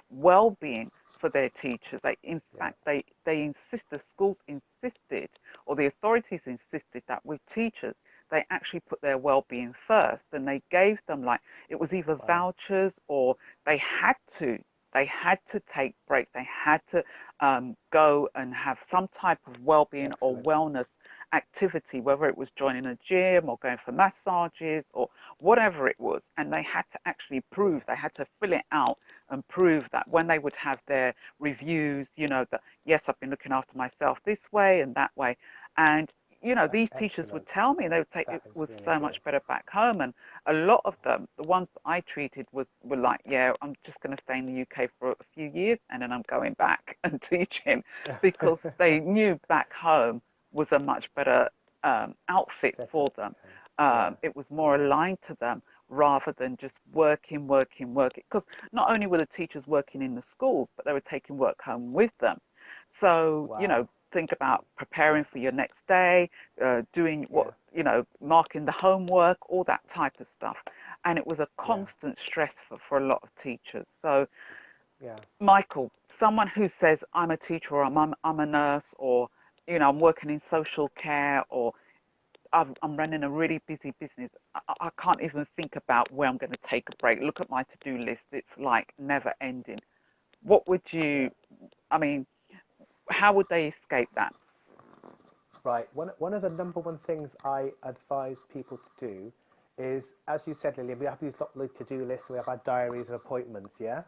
[SPEAKER 3] well-being for their teachers. They, in
[SPEAKER 2] Yeah.
[SPEAKER 3] fact, the schools insisted, or the authorities insisted, that with teachers, they actually put their well-being first, and they gave them, like, it was either
[SPEAKER 2] Wow.
[SPEAKER 3] vouchers, or they had to they had to take breaks. They had to go and have some type of well-being or
[SPEAKER 2] Excellent.
[SPEAKER 3] wellness activity, whether it was joining a gym or going for massages or whatever it was. And they had to actually
[SPEAKER 2] Yeah.
[SPEAKER 3] prove, they had to fill it out and prove that when they would have their reviews, that yes, I've been looking after myself this way and that way. And
[SPEAKER 2] That's
[SPEAKER 3] these teachers would
[SPEAKER 2] excellent.
[SPEAKER 3] tell me, they would say it
[SPEAKER 2] That is
[SPEAKER 3] was
[SPEAKER 2] really
[SPEAKER 3] so
[SPEAKER 2] good.
[SPEAKER 3] much better back home. And a lot of them, the ones that I treated, were like, yeah, I'm just going to stay in the UK for a few years and then I'm going back and teaching, because they knew back home was a much better outfit
[SPEAKER 2] Set
[SPEAKER 3] for
[SPEAKER 2] up.
[SPEAKER 3] them.
[SPEAKER 2] Yeah.
[SPEAKER 3] It was more
[SPEAKER 2] Yeah.
[SPEAKER 3] aligned to them rather than just working, working, working. Because not only were the teachers working in the schools, but they were taking work home with them. So,
[SPEAKER 2] Wow.
[SPEAKER 3] think about preparing for your next day, doing
[SPEAKER 2] Yeah.
[SPEAKER 3] marking the homework, all that type of stuff. And it was a
[SPEAKER 2] Yeah.
[SPEAKER 3] constant stress for a lot of teachers. So,
[SPEAKER 2] Yeah.
[SPEAKER 3] Michael, someone who says, I'm a teacher, or I'm a nurse, or, I'm working in social care, or I'm running a really busy business. I can't even think about where I'm going to take a break. Look at my to-do list. It's like never ending. What would
[SPEAKER 2] Yeah.
[SPEAKER 3] you, I mean, how would they escape that?
[SPEAKER 2] Right. One of the number one things I advise people to do is, as you said, Lily, we have these lovely to-do lists, we have our diaries and appointments, yeah?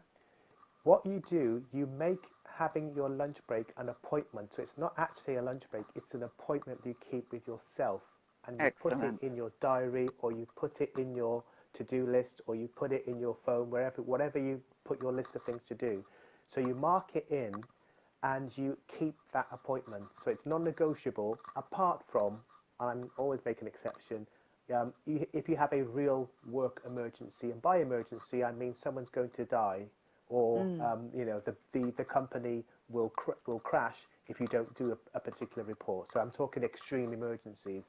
[SPEAKER 2] What you do, you make having your lunch break an appointment. So it's not actually a lunch break, it's an appointment you keep with yourself. And you put it
[SPEAKER 3] Excellent.
[SPEAKER 2] in your diary, or you put it in your to-do list, or you put it in your phone, whatever you put your list of things to do. So you mark it in and you keep that appointment. So it's non-negotiable, apart from, and I'm always make an exception, if you have a real work emergency, and by emergency I mean someone's going to die, or
[SPEAKER 3] Mm,
[SPEAKER 2] the company will crash if you don't do a particular report. So I'm talking extreme emergencies,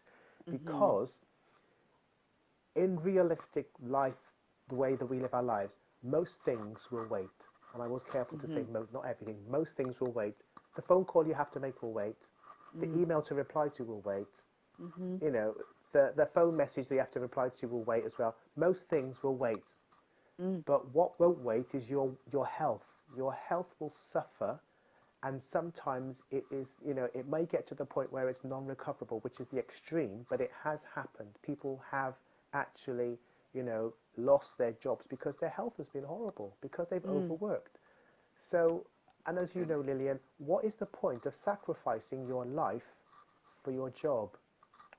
[SPEAKER 3] mm-hmm,
[SPEAKER 2] because in realistic life, the way that we live our lives, most things will wait. And I was careful to
[SPEAKER 3] mm-hmm,
[SPEAKER 2] say not everything. Most things will wait. The phone call you have to make will wait. The
[SPEAKER 3] mm,
[SPEAKER 2] email to reply to will wait.
[SPEAKER 3] mm-hmm,
[SPEAKER 2] You know, the phone message that you have to reply to will wait as well. Most things will wait.
[SPEAKER 3] mm,
[SPEAKER 2] But what won't wait is your health. Your health will suffer, and sometimes it may get to the point where it's non-recoverable, which is the extreme, but it has happened. People have actually, lost their jobs because their health has been horrible, because they've
[SPEAKER 3] mm,
[SPEAKER 2] overworked. So, and as you know, Lillian, what is the point of sacrificing your life for your job.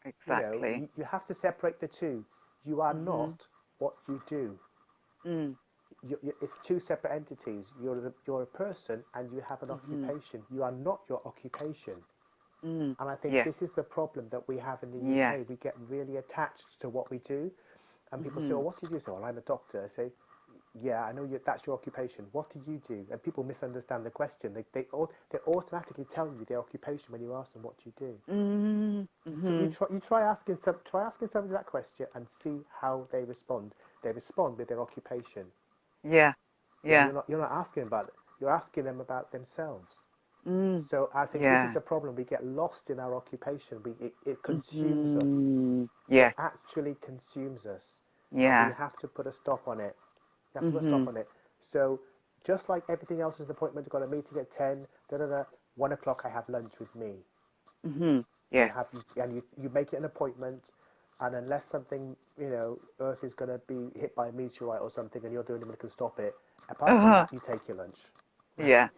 [SPEAKER 3] Exactly.
[SPEAKER 2] You have to separate the two. You are
[SPEAKER 3] Mhm.
[SPEAKER 2] not what you do.
[SPEAKER 3] Mm.
[SPEAKER 2] It's two separate entities. You're a person and you have an
[SPEAKER 3] Mhm.
[SPEAKER 2] occupation. You are not your occupation.
[SPEAKER 3] Mm.
[SPEAKER 2] And I think
[SPEAKER 3] Yes.
[SPEAKER 2] this is the problem that we have in the
[SPEAKER 3] Yes.
[SPEAKER 2] UK. We get really attached to what we do. And people say, oh,
[SPEAKER 3] Mhm.
[SPEAKER 2] what do you do? So, well, I'm a doctor. I say, yeah, I know that's your occupation. What do you do? And people misunderstand the question. They automatically tell you their occupation when you ask them what you do.
[SPEAKER 3] Mm. Mhm.
[SPEAKER 2] You try asking somebody that question and see how they respond. They respond with their occupation.
[SPEAKER 3] Yeah.
[SPEAKER 2] Yeah,
[SPEAKER 3] Yeah.
[SPEAKER 2] you're not asking about it. You're asking them about themselves.
[SPEAKER 3] Mm.
[SPEAKER 2] So I think this is
[SPEAKER 3] Yeah.
[SPEAKER 2] a problem. We get lost in our occupation. It consumes us.
[SPEAKER 3] Mhm.
[SPEAKER 2] It
[SPEAKER 3] Yes.
[SPEAKER 2] actually consumes us, and we
[SPEAKER 3] Yeah.
[SPEAKER 2] have to put a stop on it. You have to put a stop
[SPEAKER 3] Mhm.
[SPEAKER 2] on it. So just like everything else is an appointment, I've got a meeting at 10. Da da da. 1 o'clock, I have lunch with me.
[SPEAKER 3] Mhm. Yes.
[SPEAKER 2] You make it an appointment, and unless something Earth is going to be hit by a meteorite or something, and you're the only one who can stop it. Apart from
[SPEAKER 3] Uh-huh.
[SPEAKER 2] that, you take your lunch,
[SPEAKER 3] Yeah.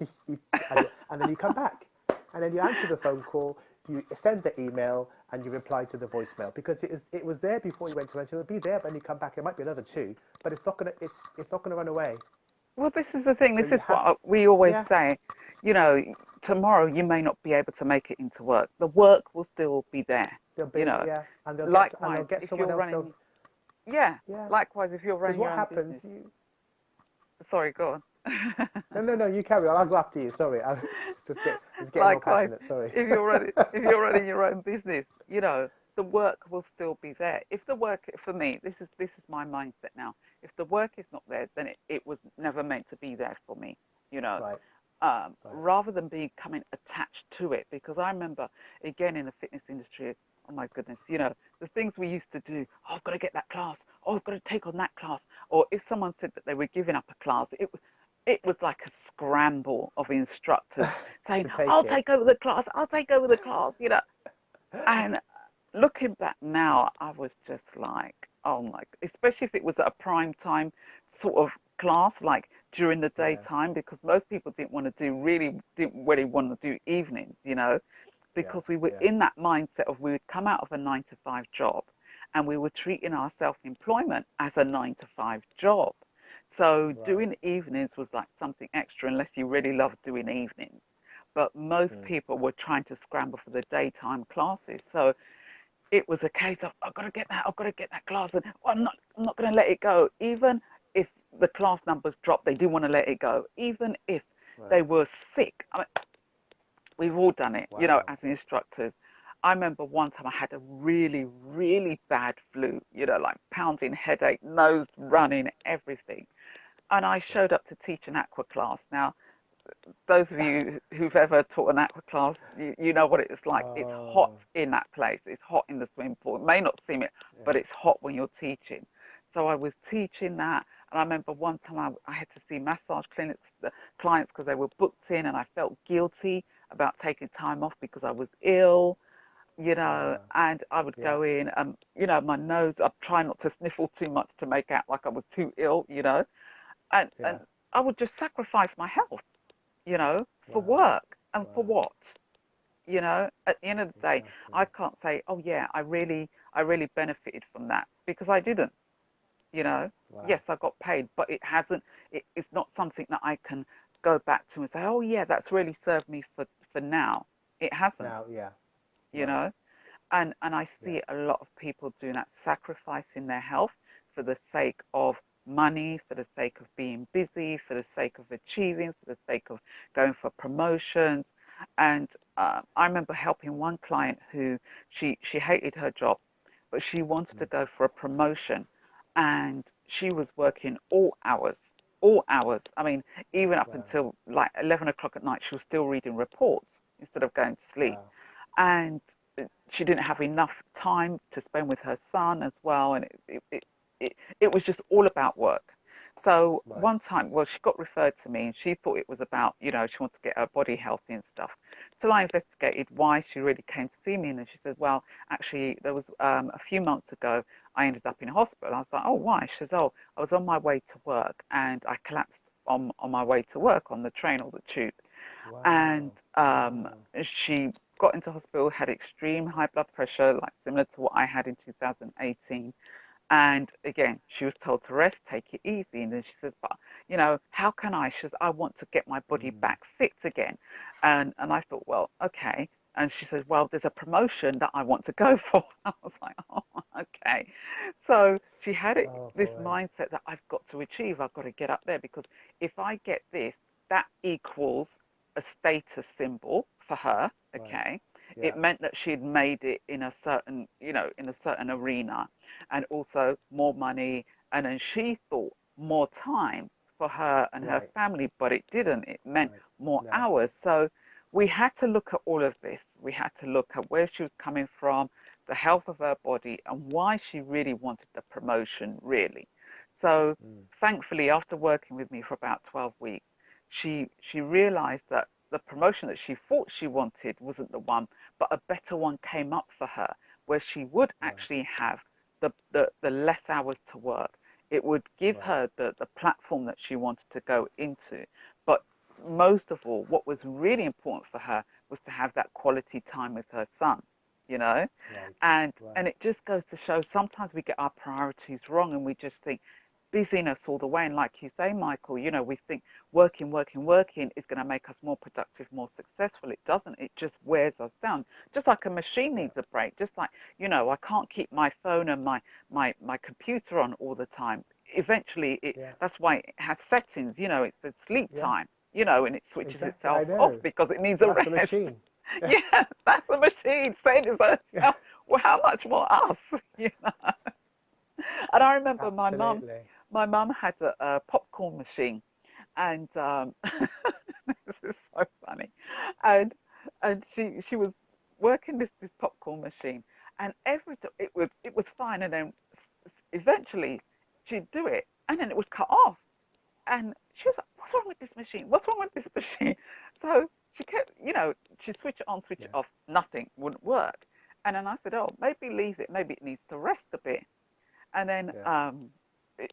[SPEAKER 2] and then you come back, and then you answer the phone call, you send the email, and you reply to the voicemail because it was there before you went to lunch. It'll be there when you come back. It might be another two, but it's not gonna run away.
[SPEAKER 3] Well, this is the thing.
[SPEAKER 2] So
[SPEAKER 3] This
[SPEAKER 2] you
[SPEAKER 3] is
[SPEAKER 2] have
[SPEAKER 3] what we always
[SPEAKER 2] yeah
[SPEAKER 3] say. You know, tomorrow you may not be able to make it into work. The work will still be there.
[SPEAKER 2] they'll
[SPEAKER 3] You
[SPEAKER 2] be
[SPEAKER 3] know,
[SPEAKER 2] yeah, and they'll
[SPEAKER 3] likewise,
[SPEAKER 2] get
[SPEAKER 3] if
[SPEAKER 2] someone
[SPEAKER 3] you're
[SPEAKER 2] else. They'll
[SPEAKER 3] running, yeah,
[SPEAKER 2] yeah
[SPEAKER 3] likewise, if you're
[SPEAKER 2] because
[SPEAKER 3] running
[SPEAKER 2] what
[SPEAKER 3] your own
[SPEAKER 2] happens
[SPEAKER 3] business.
[SPEAKER 2] you
[SPEAKER 3] Sorry, go on.
[SPEAKER 2] no, you carry on. I'll go after you. Sorry, I was getting all
[SPEAKER 3] Likewise,
[SPEAKER 2] passionate. Sorry.
[SPEAKER 3] if you're running your own business, the work will still be there. If the work, for me, this is my mindset now. If the work is not there, then it was never meant to be there for me. You know,
[SPEAKER 2] Right, right.
[SPEAKER 3] rather than becoming attached to it. Because I remember, again, in the fitness industry, oh my goodness, the things we used to do, oh, I've got to get that class, oh, I've got to take on that class. Or if someone said that they were giving up a class, it was like a scramble of instructors saying,
[SPEAKER 2] To take
[SPEAKER 3] I'll
[SPEAKER 2] it.
[SPEAKER 3] take over the class, I'll take over the class. And looking back now, I was just like, oh my, especially if it was at a prime time sort of class, like during the
[SPEAKER 2] Yeah,
[SPEAKER 3] daytime, because most people didn't really want to do evenings,
[SPEAKER 2] yeah,
[SPEAKER 3] because we were
[SPEAKER 2] yeah.
[SPEAKER 3] in that mindset of we would come out of a 9 to 5 job and we were treating our self-employment as a 9 to 5 job. So
[SPEAKER 2] Right.
[SPEAKER 3] doing evenings was like something extra unless you really loved doing evenings. But most
[SPEAKER 2] Mm.
[SPEAKER 3] people were trying to scramble for the daytime classes. So it was a case of I've got to get that class, and I'm not going to let it go. Even if the class numbers dropped, they didn't want to let it go. Even if
[SPEAKER 2] Right.
[SPEAKER 3] they were sick, I mean, we've all done it,
[SPEAKER 2] Wow.
[SPEAKER 3] as instructors. I remember one time I had a really, really bad flu, like pounding headache, nose running, everything. And I
[SPEAKER 2] Right.
[SPEAKER 3] showed up to teach an aqua class. Now, those of you who've ever taught an aqua class, you know what it's like. It's hot
[SPEAKER 2] Oh,
[SPEAKER 3] in that place. It's hot in the swimming pool. It may not seem it,
[SPEAKER 2] yeah.
[SPEAKER 3] but it's hot when you're teaching. So I was teaching that, and I remember one time I had to see massage clients because they were booked in, and I felt guilty about taking time off because I was ill.
[SPEAKER 2] Wow.
[SPEAKER 3] And I would
[SPEAKER 2] Yeah.
[SPEAKER 3] go in, and my nose. I'd try not to sniffle too much to make out like I was too ill, and
[SPEAKER 2] Yeah.
[SPEAKER 3] I would just sacrifice my health for
[SPEAKER 2] Wow.
[SPEAKER 3] work and for
[SPEAKER 2] Wow.
[SPEAKER 3] what? At the end of the day,
[SPEAKER 2] Exactly.
[SPEAKER 3] I can't say, oh yeah, I really benefited from that because I didn't, you know.
[SPEAKER 2] Wow.
[SPEAKER 3] Yes, I got paid, but it's not something that I can go back to and say, oh yeah, that's really served me for now. It hasn't,
[SPEAKER 2] Now, yeah.
[SPEAKER 3] you
[SPEAKER 2] Right.
[SPEAKER 3] know. And I
[SPEAKER 2] Yeah.
[SPEAKER 3] see a lot of people doing that, sacrificing their health for the sake of money, for the sake of being busy, for the sake of achieving, for the sake of going for promotions. And I remember helping one client who she hated her job, but she wanted to
[SPEAKER 2] Mm.
[SPEAKER 3] go for a promotion, and she was working all hours. All hours. I mean, even up
[SPEAKER 2] Wow.
[SPEAKER 3] until like 11 o'clock at night, she was still reading reports instead of going to sleep.
[SPEAKER 2] Wow.
[SPEAKER 3] And she didn't have enough time to spend with her son as well, and it was just all about work. So
[SPEAKER 2] Right.
[SPEAKER 3] one time, well, she got referred to me, and she thought it was about, she wanted to get her body healthy and stuff. So I investigated why she really came to see me, and then she said, well, actually, there was a few months ago, I ended up in hospital. I was like, oh, why? She says, oh, I was on my way to work, and I collapsed on my way to work on the train or the tube, and
[SPEAKER 2] Wow. Wow.
[SPEAKER 3] she got into hospital, had extreme high blood pressure, like similar to what I had in 2018. And again, she was told to rest, take it easy. And then she said, but, how can I? She says, I want to get my body
[SPEAKER 2] Mm.
[SPEAKER 3] back fit again. And I thought, well, okay. And she said, well, there's a promotion that I want to go for. I was like, oh, okay. So she had
[SPEAKER 2] Oh
[SPEAKER 3] this
[SPEAKER 2] boy.
[SPEAKER 3] mindset that I've got to achieve, I've got to get up there, because if I get this, that equals a status symbol for her.
[SPEAKER 2] Right.
[SPEAKER 3] Okay.
[SPEAKER 2] Yeah.
[SPEAKER 3] It meant that she'd made it in a certain, in a certain arena, and also more money. And then she thought more time for her and her
[SPEAKER 2] Right.
[SPEAKER 3] family, but it didn't. It meant
[SPEAKER 2] Right.
[SPEAKER 3] more
[SPEAKER 2] No.
[SPEAKER 3] hours. So we had to look at all of this. We had to look at where she was coming from, the health of her body, and why she really wanted the promotion, really. So
[SPEAKER 2] Mm.
[SPEAKER 3] thankfully, after working with me for about 12 weeks, she realized that the promotion that she thought she wanted wasn't the one, but a better one came up for her, where she would
[SPEAKER 2] Right.
[SPEAKER 3] actually have the less hours to work. It would give
[SPEAKER 2] Right.
[SPEAKER 3] her the platform that she wanted to go into. But most of all, what was really important for her was to have that quality time with her son, you know?
[SPEAKER 2] Right.
[SPEAKER 3] And
[SPEAKER 2] Right.
[SPEAKER 3] it just goes to show sometimes we get our priorities wrong, and we just think busyness all the way. And like you say, Michael, we think working, working, working is going to make us more productive, more successful. It doesn't. It just wears us down. Just like a machine
[SPEAKER 2] Yeah.
[SPEAKER 3] needs a break. Just like, I can't keep my phone and my computer on all the time. Eventually,
[SPEAKER 2] Yeah.
[SPEAKER 3] that's why it has settings. It's the sleep
[SPEAKER 2] Yeah.
[SPEAKER 3] time, and it switches
[SPEAKER 2] Exactly. I
[SPEAKER 3] itself off
[SPEAKER 2] know.
[SPEAKER 3] because it needs a
[SPEAKER 2] That's the
[SPEAKER 3] rest.
[SPEAKER 2] machine. Yeah.
[SPEAKER 3] Yeah, that's a machine saying to
[SPEAKER 2] Yeah.
[SPEAKER 3] herself, well, how much more us? you know? And I remember
[SPEAKER 2] Absolutely.
[SPEAKER 3] my mum had a popcorn machine, and this is so funny, and she was working this popcorn machine, and it was fine, and then eventually she'd do it, and then it would cut off, and she was like, "What's wrong with this machine? What's wrong with this machine?" So she kept, she'd switch it on, switch it
[SPEAKER 2] Yeah.
[SPEAKER 3] off, nothing wouldn't work, and then I said, "Oh, maybe leave it. Maybe it needs to rest a bit." And then
[SPEAKER 2] Yeah.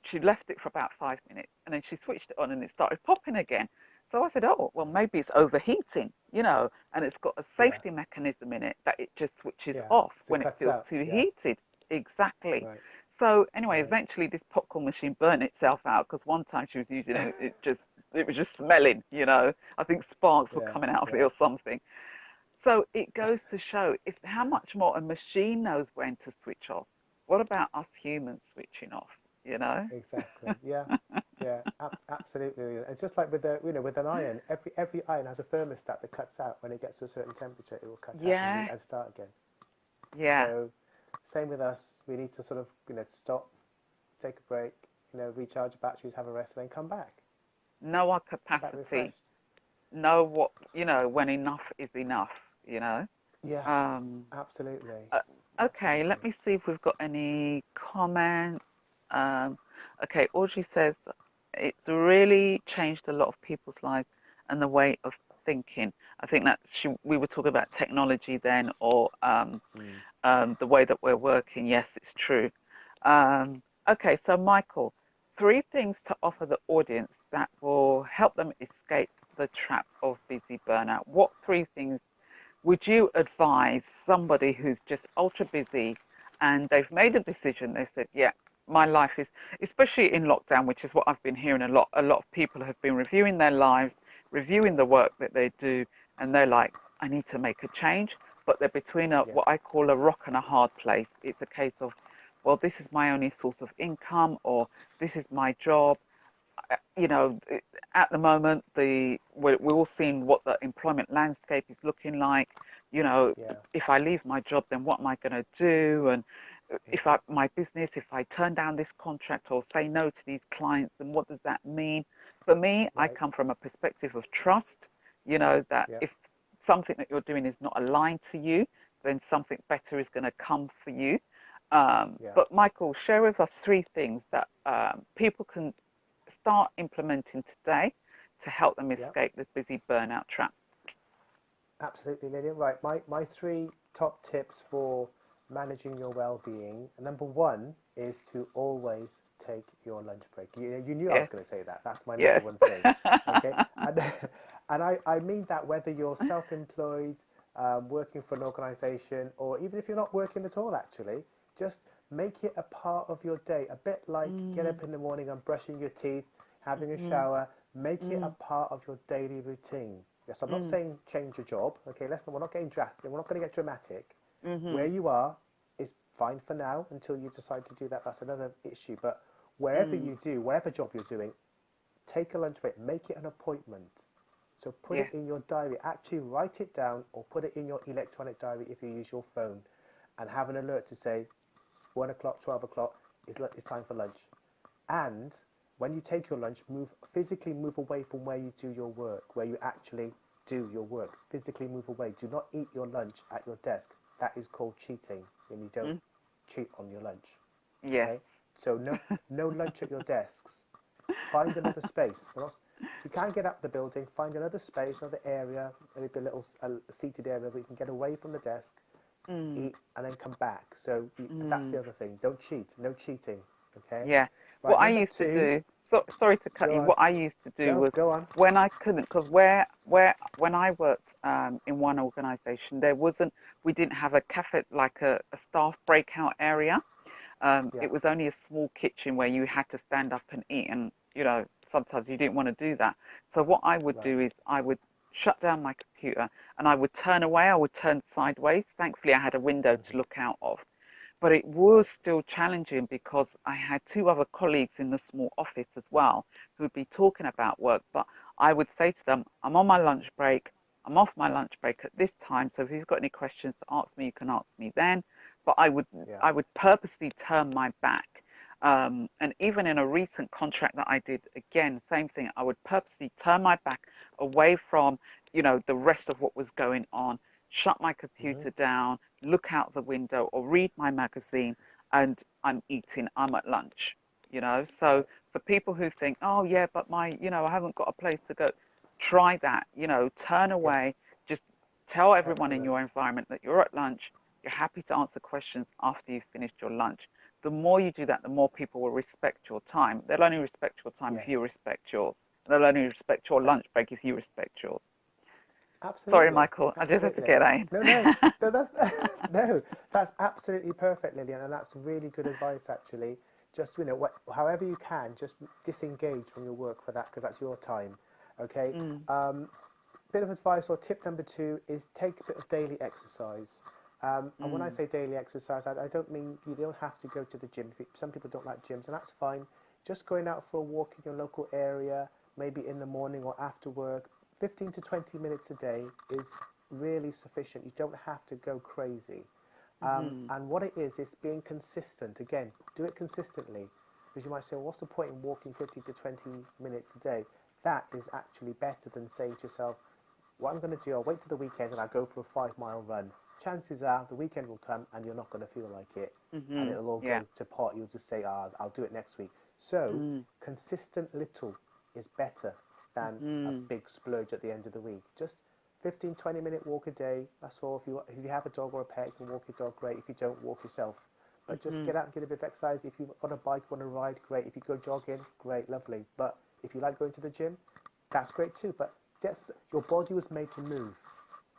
[SPEAKER 3] she left it for about 5 minutes, and then she switched it on, and it started popping again. So I said, "Oh, well, maybe it's overheating, and it's got a
[SPEAKER 2] Yeah.
[SPEAKER 3] safety mechanism in it that it just switches
[SPEAKER 2] Yeah.
[SPEAKER 3] off
[SPEAKER 2] It
[SPEAKER 3] when it
[SPEAKER 2] cuts
[SPEAKER 3] feels
[SPEAKER 2] out.
[SPEAKER 3] too
[SPEAKER 2] Yeah.
[SPEAKER 3] heated." Exactly.
[SPEAKER 2] Right.
[SPEAKER 3] So anyway,
[SPEAKER 2] Right.
[SPEAKER 3] eventually this popcorn machine burnt itself out, because one time she was using it, it was just smelling. I think sparks were
[SPEAKER 2] Yeah.
[SPEAKER 3] coming out of it
[SPEAKER 2] Yeah.
[SPEAKER 3] or something. So it goes to show, if how much more a machine knows when to switch off. What about us humans switching off? You know?
[SPEAKER 2] Exactly. Yeah. Yeah. Absolutely. It's just like with with an iron. Every iron has a thermostat that cuts out when it gets to a certain temperature. It will cut out
[SPEAKER 3] Yeah,
[SPEAKER 2] and start again.
[SPEAKER 3] yeah.
[SPEAKER 2] So same with us. We need to sort of stop, take a break, recharge the batteries, have a rest, and then come back.
[SPEAKER 3] Know our
[SPEAKER 2] Come back
[SPEAKER 3] capacity.
[SPEAKER 2] refreshed.
[SPEAKER 3] Know what, when enough is enough.
[SPEAKER 2] Yes.
[SPEAKER 3] Um,
[SPEAKER 2] Absolutely.
[SPEAKER 3] uh, okay, let
[SPEAKER 2] Absolutely.
[SPEAKER 3] me see if we've got any comments. Um, okay, Audrey says it's really changed a lot of people's lives and the way of thinking. I think that we were talking about technology then, or
[SPEAKER 2] Mm.
[SPEAKER 3] the way that we're working. Yes, it's true. Okay, so Michael, three things to offer the audience that will help them escape the trap of busy burnout. What three things would you advise somebody who's just ultra busy and they've made a decision? They said, yeah, my life is, especially in lockdown, which is what I've been hearing a lot. A lot of people have been reviewing their lives, reviewing the work that they do, and they're like, I need to make a change. But they're between
[SPEAKER 2] Yeah.
[SPEAKER 3] what I call a rock and a hard place. It's a case of, well, this is my only source of income, or this is my job. You know, at the moment, we're all seeing what the employment landscape is looking like. You know,
[SPEAKER 2] Yeah.
[SPEAKER 3] if I leave my job, then what am I going to do? And
[SPEAKER 2] Yeah.
[SPEAKER 3] my business, if I turn down this contract or say no to these clients, then what does that mean? For me, I
[SPEAKER 2] Right.
[SPEAKER 3] come from a perspective of trust, that
[SPEAKER 2] Yeah.
[SPEAKER 3] if something that you're doing is not aligned to you, then something better is going to come for you.
[SPEAKER 2] Yeah.
[SPEAKER 3] But Michael, share with us three things that people can start implementing today to help them
[SPEAKER 2] Yeah.
[SPEAKER 3] escape the busy burnout trap.
[SPEAKER 2] Absolutely, Lillian. Right. My three top tips for managing your well-being. Number one is to always take your lunch break. You knew I was
[SPEAKER 3] Yes,
[SPEAKER 2] going to say that. That's my number
[SPEAKER 3] yes.
[SPEAKER 2] one thing. Okay. And and I mean that whether you're self-employed, working for an organization, or even if you're not working at all, actually, just make it a part of your day. A bit like get up in the morning and brushing your teeth, having a shower. Make it a part of your daily routine. Yes, I'm not saying change your job. Okay, we're not getting drastic. We're not going to get dramatic. Where you are is fine for now until you decide to do that. That's another issue. But wherever you do, whatever job you're doing, take a lunch break. Make it an appointment. So put
[SPEAKER 3] Yeah.
[SPEAKER 2] it in your diary. Actually write it down or put it in your electronic diary if you use your phone, and have an alert to say 1 o'clock, 12 o'clock, it's time for lunch. And when you take your lunch, physically move away from where you do your work, where you actually do your work. Physically move away. Do not eat your lunch at your desk. That is called cheating, when you don't
[SPEAKER 3] Mm.
[SPEAKER 2] cheat on your lunch.
[SPEAKER 3] Yes.
[SPEAKER 2] Okay? So no lunch at your desks. Find another space. If you can't get up the building, find another space, another area, maybe a seated area where you can get away from the desk,
[SPEAKER 3] Mm.
[SPEAKER 2] eat, and then come back. So that's the
[SPEAKER 3] Mm.
[SPEAKER 2] other thing. Don't cheat. No cheating. Okay?
[SPEAKER 3] Yeah. What
[SPEAKER 2] Right,
[SPEAKER 3] I
[SPEAKER 2] number
[SPEAKER 3] used to
[SPEAKER 2] two.
[SPEAKER 3] do, sorry to cut
[SPEAKER 2] Go
[SPEAKER 3] you,
[SPEAKER 2] on.
[SPEAKER 3] what I used to do
[SPEAKER 2] No,
[SPEAKER 3] was
[SPEAKER 2] go on.
[SPEAKER 3] when I couldn't, because when I worked in one organization, we didn't have a cafe, like a staff breakout area.
[SPEAKER 2] Yeah.
[SPEAKER 3] It was only a small kitchen where you had to stand up and eat, and sometimes you didn't want to do that. So what I would
[SPEAKER 2] Right.
[SPEAKER 3] do is I would shut down my computer and I would turn away. I would turn sideways. Thankfully, I had a window to look out of, but it
[SPEAKER 2] Right.
[SPEAKER 3] was still challenging because I had two other colleagues in the small office as well who would be talking about work. But I would say to them, I'm on my lunch break. I'm off my lunch break at this time. So if you've got any questions to ask me, you can ask me then. But
[SPEAKER 2] Yeah.
[SPEAKER 3] I would purposely turn my back. And even in a recent contract that I did, again, same thing. I would purposely turn my back away from, the rest of what was going on, shut my computer down, look out the window or read my magazine, and I'm eating, I'm at lunch, So
[SPEAKER 2] Right.
[SPEAKER 3] for people who think, oh yeah, but I haven't got a place to go, try that, turn
[SPEAKER 2] Yes.
[SPEAKER 3] away, just tell everyone in
[SPEAKER 2] Excellent.
[SPEAKER 3] your environment that you're at lunch, you're happy to answer questions after you've finished your lunch. The more you do that, the more people will respect your time. They'll only respect your time if
[SPEAKER 2] Yes.
[SPEAKER 3] you respect yours. They'll only respect your lunch break if you respect yours. Sorry,
[SPEAKER 2] Absolutely.
[SPEAKER 3] Michael, I just had to
[SPEAKER 2] Absolutely.
[SPEAKER 3] get that in.
[SPEAKER 2] No, no, no. That's no. That's absolutely perfect, Lillian, and that's really good advice, actually. Just however you can, just disengage from your work for that, because that's your time. Okay.
[SPEAKER 3] Mm,
[SPEAKER 2] Bit of advice or tip number two is take a bit of daily exercise. And when I
[SPEAKER 3] mm,
[SPEAKER 2] say daily exercise, I don't mean you don't have to go to the gym. Some people don't like gyms, and that's fine. Just going out for a walk in your local area, maybe in the morning or after work, 15 to 20 minutes a day is really sufficient. You don't have to go crazy.
[SPEAKER 3] mm,
[SPEAKER 2] And what it is being consistent. Again, do it consistently. Because you might say, well, what's the point in walking 15 to 20 minutes a day? That is actually better than saying to yourself, what I'm going to do, I'll wait till the weekend and I'll go for a 5 mile run. Chances are the weekend will come and you're not going to feel like it. And it'll all
[SPEAKER 3] yeah,
[SPEAKER 2] go to pot. You'll just say, I'll do it next week. So,
[SPEAKER 3] mm,
[SPEAKER 2] consistent little is better than a
[SPEAKER 3] mm,
[SPEAKER 2] big splurge at the end of the week. Just 15, 20-minute walk a day. That's all. If you have a dog or a pet, you can walk your dog, great. If you don't, walk yourself. But just get out and get a bit of exercise. If you've got a bike, want to ride, great. If you go jogging, great, lovely. But if you like going to the gym, that's great too. But your body was made to move.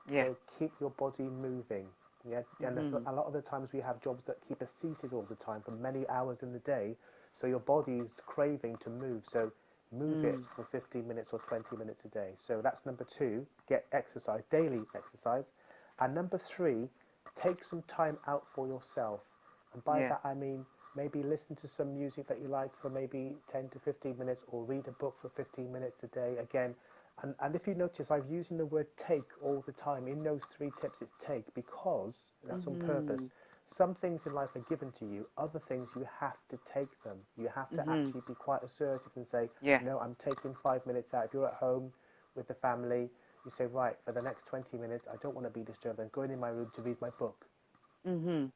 [SPEAKER 3] yeah,
[SPEAKER 2] So keep your body moving. Yeah, and a lot of the times we have jobs that keep us seated all the time for many hours in the day. So your body is craving to move. So move it
[SPEAKER 3] mm,
[SPEAKER 2] for 15 minutes or 20 minutes a day. So that's number two, get exercise, daily exercise. And number three, take some time out for yourself. And by
[SPEAKER 3] yeah,
[SPEAKER 2] that I mean maybe listen to some music that you like for maybe 10 to 15 minutes or read a book for 15 minutes a day. Again, and if you notice, I'm using the word take all the time. In those three tips, it's take because that's on purpose. Some things in life are given to you, other things you have to take them. You have to actually be quite assertive and say,
[SPEAKER 3] yes,
[SPEAKER 2] no, I'm taking 5 minutes out. If you're at home with the family, you say, right, for the next 20 minutes, I don't want to be disturbed. I'm going in my room to read my book,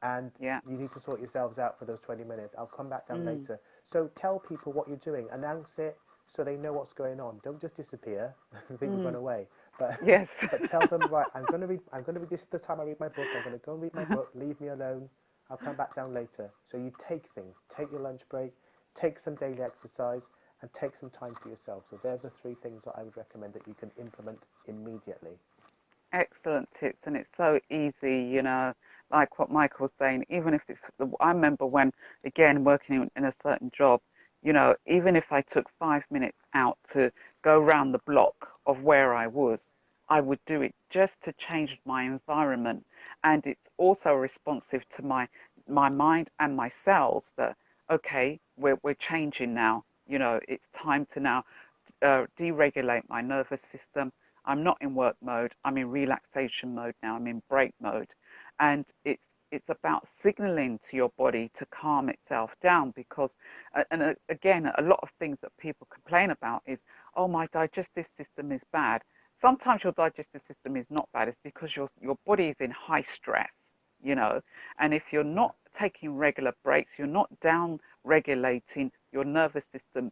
[SPEAKER 2] and
[SPEAKER 3] yeah,
[SPEAKER 2] you need to sort yourselves out for those 20 minutes. I'll come back down
[SPEAKER 3] mm,
[SPEAKER 2] later. So tell people what you're doing, announce it so they know what's going on. Don't just disappear and think you've gone away. But
[SPEAKER 3] yes,
[SPEAKER 2] but tell them, right, I'm gonna read this is the time I read my book, I'm gonna go and read my book, leave me alone. I'll come back down later. So you take things, take your lunch break, take some daily exercise, and take some time for yourself. So they're the three things that I would recommend that you can implement immediately.
[SPEAKER 3] Excellent tips, and it's so easy, like what Michael's saying, even if I remember when, again, working in a certain job, even if I took 5 minutes out to go round the block of where I was, I would do it just to change my environment. And it's also responsive to my mind and my cells that, okay, we're changing now. It's time to now deregulate my nervous system. I'm not in work mode. I'm in relaxation mode now. I'm in break mode. And it's about signaling to your body to calm itself down because, again, a lot of things that people complain about is, oh, my digestive system is bad. Sometimes your digestive system is not bad. It's because your body is in high stress, and if you're
[SPEAKER 2] Yeah.
[SPEAKER 3] not taking regular breaks, you're not down regulating your nervous system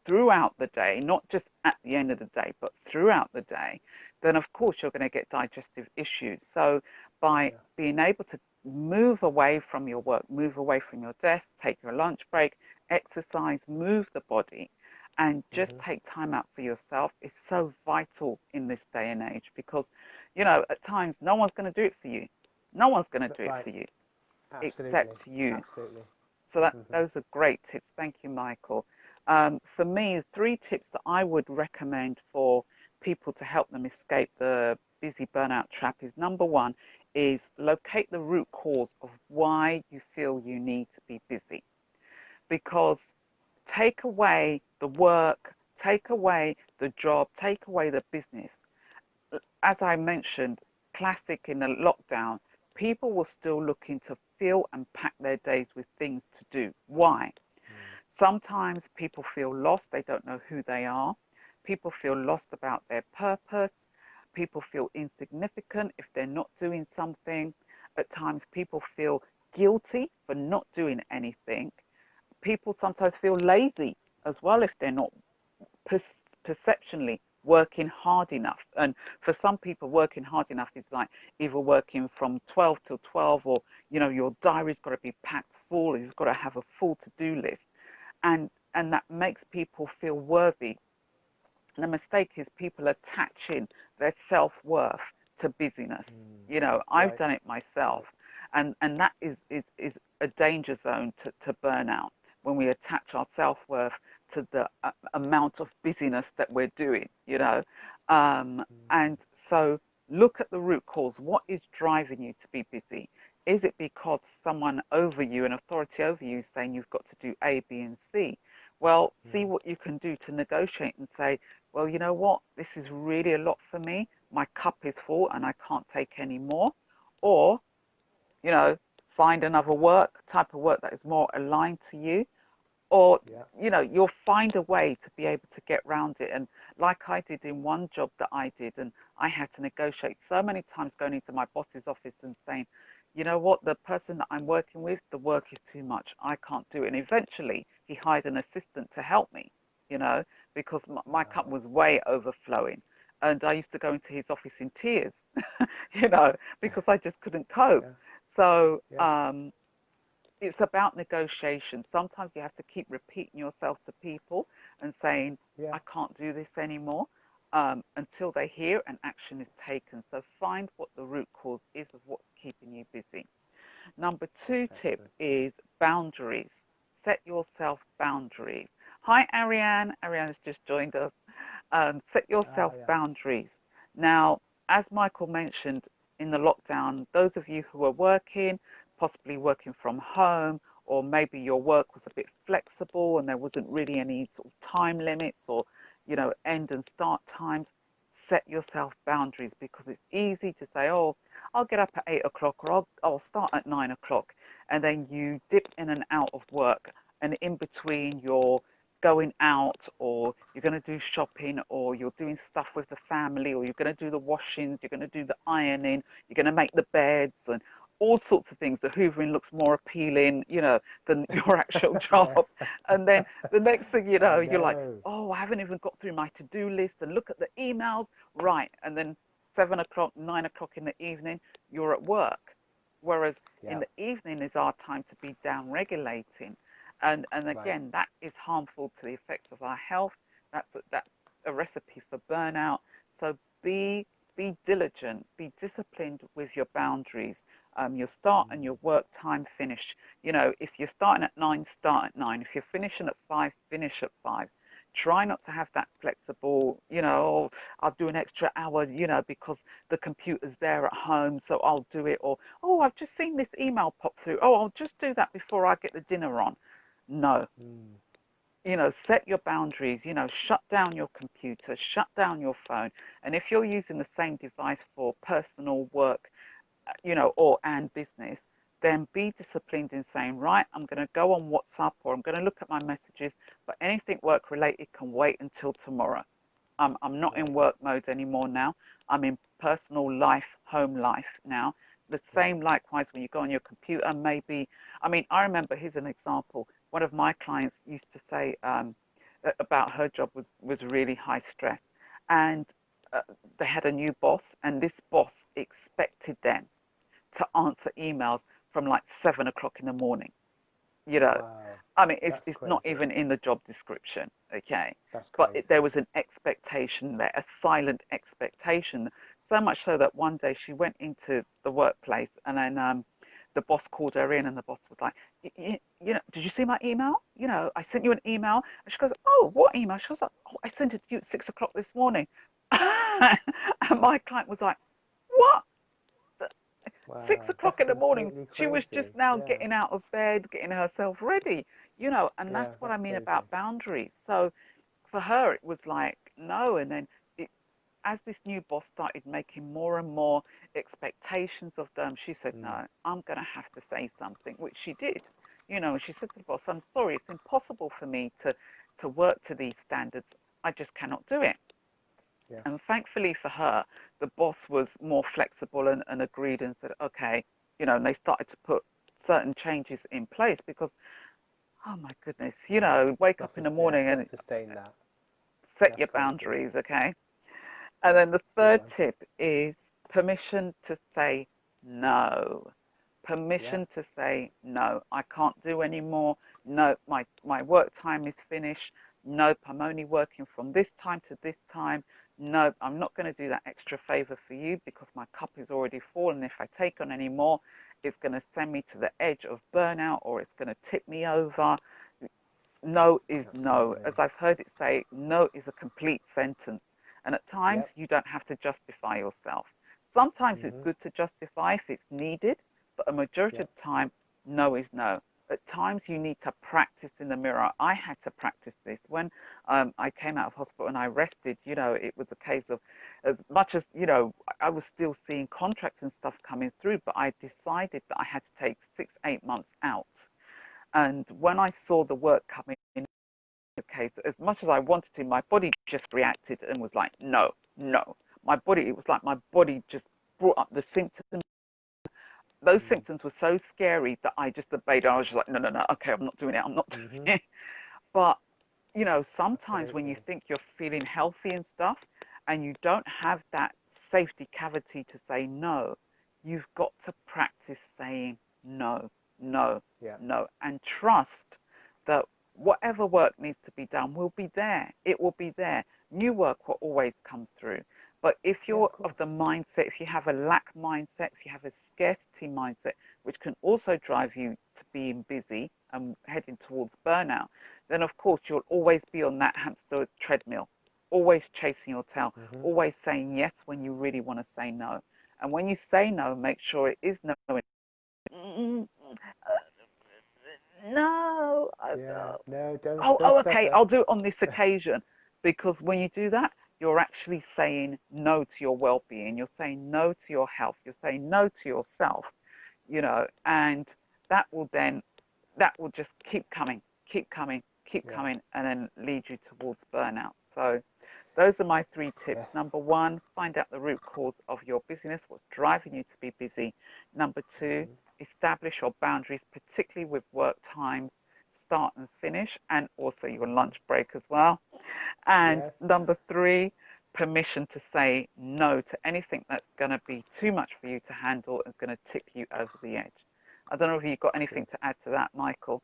[SPEAKER 3] throughout the day, not just at the end of the day, but throughout the day, then of course you're going to get digestive issues. So by
[SPEAKER 2] Yeah.
[SPEAKER 3] being able to move away from your work, move away from your desk, take your lunch break, exercise, move the body, and just
[SPEAKER 2] Hmm.
[SPEAKER 3] take time out for yourself is so vital in this day and age because, at times no one's going to do it for you. No one's going to do it
[SPEAKER 2] Right.
[SPEAKER 3] for you
[SPEAKER 2] Absolutely.
[SPEAKER 3] except you.
[SPEAKER 2] Absolutely.
[SPEAKER 3] So that
[SPEAKER 2] Hmm.
[SPEAKER 3] those are great tips. Thank you, Michael. For me, three tips that I would recommend for people to help them escape the busy burnout trap is number one is locate the root cause of why you feel you need to be busy. Because take away the work, take away the job, take away the business. As I mentioned, classic in the lockdown, people were still looking to fill and pack their days with things to do. Why?
[SPEAKER 2] Mm.
[SPEAKER 3] Sometimes people feel lost, they don't know who they are. People feel lost about their purpose. People feel insignificant if they're not doing something. At times, people feel guilty for not doing anything. People sometimes feel lazy as well if they're not perceptionally working hard enough. And for some people, working hard enough is like either working from 12 till 12 or, your diary's got to be packed full. You've got to have a full to-do list. And that makes people feel worthy. And the mistake is people attaching their self-worth to busyness.
[SPEAKER 2] Mm.
[SPEAKER 3] I've
[SPEAKER 2] Right.
[SPEAKER 3] done it
[SPEAKER 2] Right.
[SPEAKER 3] myself. And that is a danger zone to burnout when we attach our self-worth to the amount of busyness that we're doing.
[SPEAKER 2] Mm.
[SPEAKER 3] And so look at the root cause. What is driving you to be busy? Is it because someone over you, an authority over you, is saying you've got to do A, B, and C? Well, see
[SPEAKER 2] Mm.
[SPEAKER 3] what you can do to negotiate and say, well, you know what? This is really a lot for me. My cup is full and I can't take any more. Or, you know, find another type of work that is more aligned to you. Or,
[SPEAKER 2] Yeah.
[SPEAKER 3] you'll find a way to be able to get around it. And like I did in one job that I did, and I had to negotiate so many times going into my boss's office and saying, you know what, the person that I'm working with, the work is too much. I can't do it. And eventually he hired an assistant to help me, you know, because my cup
[SPEAKER 2] Wow.
[SPEAKER 3] was way overflowing. And I used to go into his office in tears, because I just couldn't cope.
[SPEAKER 2] Yeah.
[SPEAKER 3] So,
[SPEAKER 2] Yeah.
[SPEAKER 3] it's about negotiation. Sometimes you have to keep repeating yourself to people and saying,
[SPEAKER 2] Yeah.
[SPEAKER 3] I can't do this anymore, until they hear and action is taken. So find what the root cause is of what's keeping you busy. Number two tip
[SPEAKER 2] Excellent.
[SPEAKER 3] is boundaries. Set yourself boundaries. Hi, Ariane. Ariane has just joined us. Set
[SPEAKER 2] Ah,
[SPEAKER 3] yourself
[SPEAKER 2] yeah.
[SPEAKER 3] boundaries. Now, as Michael mentioned in the lockdown, those of you who are working, possibly working from home, or maybe your work was a bit flexible and there wasn't really any sort of time limits or, end and start times, set yourself boundaries because it's easy to say, oh, I'll get up at 8 o'clock or I'll start at 9 o'clock. And then you dip in and out of work. And in between, you're going out or you're going to do shopping or you're doing stuff with the family or you're going to do the washings, you're going to do the ironing, you're going to make the beds and all sorts of things. The hoovering looks more appealing, than your actual
[SPEAKER 2] Yeah.
[SPEAKER 3] job. And then the next thing you
[SPEAKER 2] I
[SPEAKER 3] know, you're like,
[SPEAKER 2] know.
[SPEAKER 3] oh, I haven't even got through my to-do list and look at the emails. Right. And then 7 o'clock, 9 o'clock in the evening, you're at work. Whereas in
[SPEAKER 2] Yeah.
[SPEAKER 3] the evening is our time to be down regulating. And
[SPEAKER 2] Right.
[SPEAKER 3] again, that is harmful to the effects of our health. That's a recipe for burnout. So be be diligent, be disciplined with your boundaries, your start and your work time finish. If you're starting at 9, start at 9. If you're finishing at 5, finish at 5. Try not to have that flexible, oh, I'll do an extra hour, because the computer's there at home, so I'll do it. Or, oh, I've just seen this email pop through. Oh, I'll just do that before I get the dinner on. No, set your boundaries, shut down your computer, shut down your phone. And if you're using the same device for personal work, and business, then be disciplined in saying, right, I'm going to go on WhatsApp or I'm going to look at my messages, but anything work related can wait until tomorrow. I'm not in work mode anymore now. I'm in personal life, home life now. The same likewise when you go on your computer, maybe. I remember, here's an example. One of my clients used to say about her job was really high stress. And they had a new boss, and this boss expected them to answer emails from like 7 o'clock in the morning. You know,
[SPEAKER 2] Wow.
[SPEAKER 3] it's
[SPEAKER 2] That's
[SPEAKER 3] not
[SPEAKER 2] crazy.
[SPEAKER 3] even in the job description, okay?
[SPEAKER 2] That's
[SPEAKER 3] But there
[SPEAKER 2] crazy.
[SPEAKER 3] was an expectation there, a silent expectation, so much so that one day she went into the workplace, and then the boss called her in, and the boss was like, did you see my email? I sent you an email. And she goes, oh, what email? She was like, oh, I sent it to you at 6 o'clock this morning. And my client was like, what? six
[SPEAKER 2] Wow.
[SPEAKER 3] o'clock
[SPEAKER 2] That's
[SPEAKER 3] in the morning,
[SPEAKER 2] completely
[SPEAKER 3] she was
[SPEAKER 2] crazy.
[SPEAKER 3] just now
[SPEAKER 2] Yeah.
[SPEAKER 3] getting out of bed, getting herself ready, and
[SPEAKER 2] Yeah,
[SPEAKER 3] that's what I
[SPEAKER 2] that's
[SPEAKER 3] mean
[SPEAKER 2] crazy.
[SPEAKER 3] about boundaries. So for her, it was like, no. And then as this new boss started making more and more expectations of them, she said,
[SPEAKER 2] Mm.
[SPEAKER 3] no, I'm going to have to say something, which she did. She said to the boss, I'm sorry, it's impossible for me to work to these standards. I just cannot do it.
[SPEAKER 2] Yeah.
[SPEAKER 3] And thankfully for her, the boss was more flexible and agreed and said, okay, and they started to put certain changes in place because, oh my goodness,
[SPEAKER 2] Yeah.
[SPEAKER 3] wake
[SPEAKER 2] Not
[SPEAKER 3] up in
[SPEAKER 2] sus
[SPEAKER 3] the
[SPEAKER 2] yeah,
[SPEAKER 3] morning
[SPEAKER 2] not
[SPEAKER 3] and
[SPEAKER 2] sustain that.
[SPEAKER 3] set
[SPEAKER 2] That's
[SPEAKER 3] your
[SPEAKER 2] crazy.
[SPEAKER 3] boundaries, okay? And
[SPEAKER 2] Yeah.
[SPEAKER 3] then the
[SPEAKER 2] Good
[SPEAKER 3] third
[SPEAKER 2] one.
[SPEAKER 3] tip is permission to say no.
[SPEAKER 2] Yeah.
[SPEAKER 3] Permission to say no. I can't do anymore. No, my work time is finished. Nope, I'm only working from this time to this time. Nope, I'm not going to do that extra favor for you because my cup is already full. And if I take on any more, it's going to send me to the edge of burnout or it's going to tip me over. No is no.
[SPEAKER 2] Absolutely.
[SPEAKER 3] As I've heard it say, no is a complete sentence. And at times,
[SPEAKER 2] Yep.
[SPEAKER 3] you don't have to justify yourself. Sometimes it's
[SPEAKER 2] Mhm.
[SPEAKER 3] good to justify if it's needed, but a majority of
[SPEAKER 2] Yep.
[SPEAKER 3] the time, no is no. At times, you need to practice in the mirror. I had to practice this. When I came out of hospital and I rested, it was a case of, as much as, I was still seeing contracts and stuff coming through, but I decided that I had to take 6, 8 months out. And when I saw the work coming in, okay, so as much as I wanted to, my body just reacted and was like, no, no. My body, it was like my body just brought up the symptoms. Those
[SPEAKER 2] Mm.
[SPEAKER 3] symptoms were so scary that I just obeyed. I was just like, no, no, no, okay, I'm not doing it. I'm not
[SPEAKER 2] Mhm.
[SPEAKER 3] doing it. But, sometimes when you
[SPEAKER 2] Absolutely.
[SPEAKER 3] think you're feeling healthy and stuff, and you don't have that safety cavity to say no, you've got to practice saying no, no,
[SPEAKER 2] Yeah.
[SPEAKER 3] no, and trust that whatever work needs to be done will be there. It will be there. New work will always come through. But if
[SPEAKER 2] Yeah,
[SPEAKER 3] you're
[SPEAKER 2] of
[SPEAKER 3] of
[SPEAKER 2] course.
[SPEAKER 3] the mindset, if you have a lack mindset, if you have a scarcity mindset, which can also drive you to being busy and heading towards burnout, then of course you'll always be on that hamster treadmill, always chasing your tail,
[SPEAKER 2] Mhm.
[SPEAKER 3] always saying yes when you really want to say no. And when you say no, make sure it is no. No.
[SPEAKER 2] Yeah. No, don't
[SPEAKER 3] Oh, okay,
[SPEAKER 2] stutter.
[SPEAKER 3] I'll do it on this occasion. Because when you do that, you're actually saying no to your well being. You're saying no to your health. You're saying no to yourself, and that will then, that will just keep coming, keep coming, keep
[SPEAKER 2] Yeah.
[SPEAKER 3] coming, and then lead you towards burnout. So those are my 3 tips.
[SPEAKER 2] Yes.
[SPEAKER 3] Number one, find out the root cause of your busyness, what's driving you to be busy. Number two,
[SPEAKER 2] Mhm.
[SPEAKER 3] establish your boundaries, particularly with work times, start and finish, and also your lunch break as well. And
[SPEAKER 2] Yes.
[SPEAKER 3] number three, permission to say no to anything that's going to be too much for you to handle and going to tip you over the edge. I don't know if you've got anything
[SPEAKER 2] Good.
[SPEAKER 3] to add to that, Michael.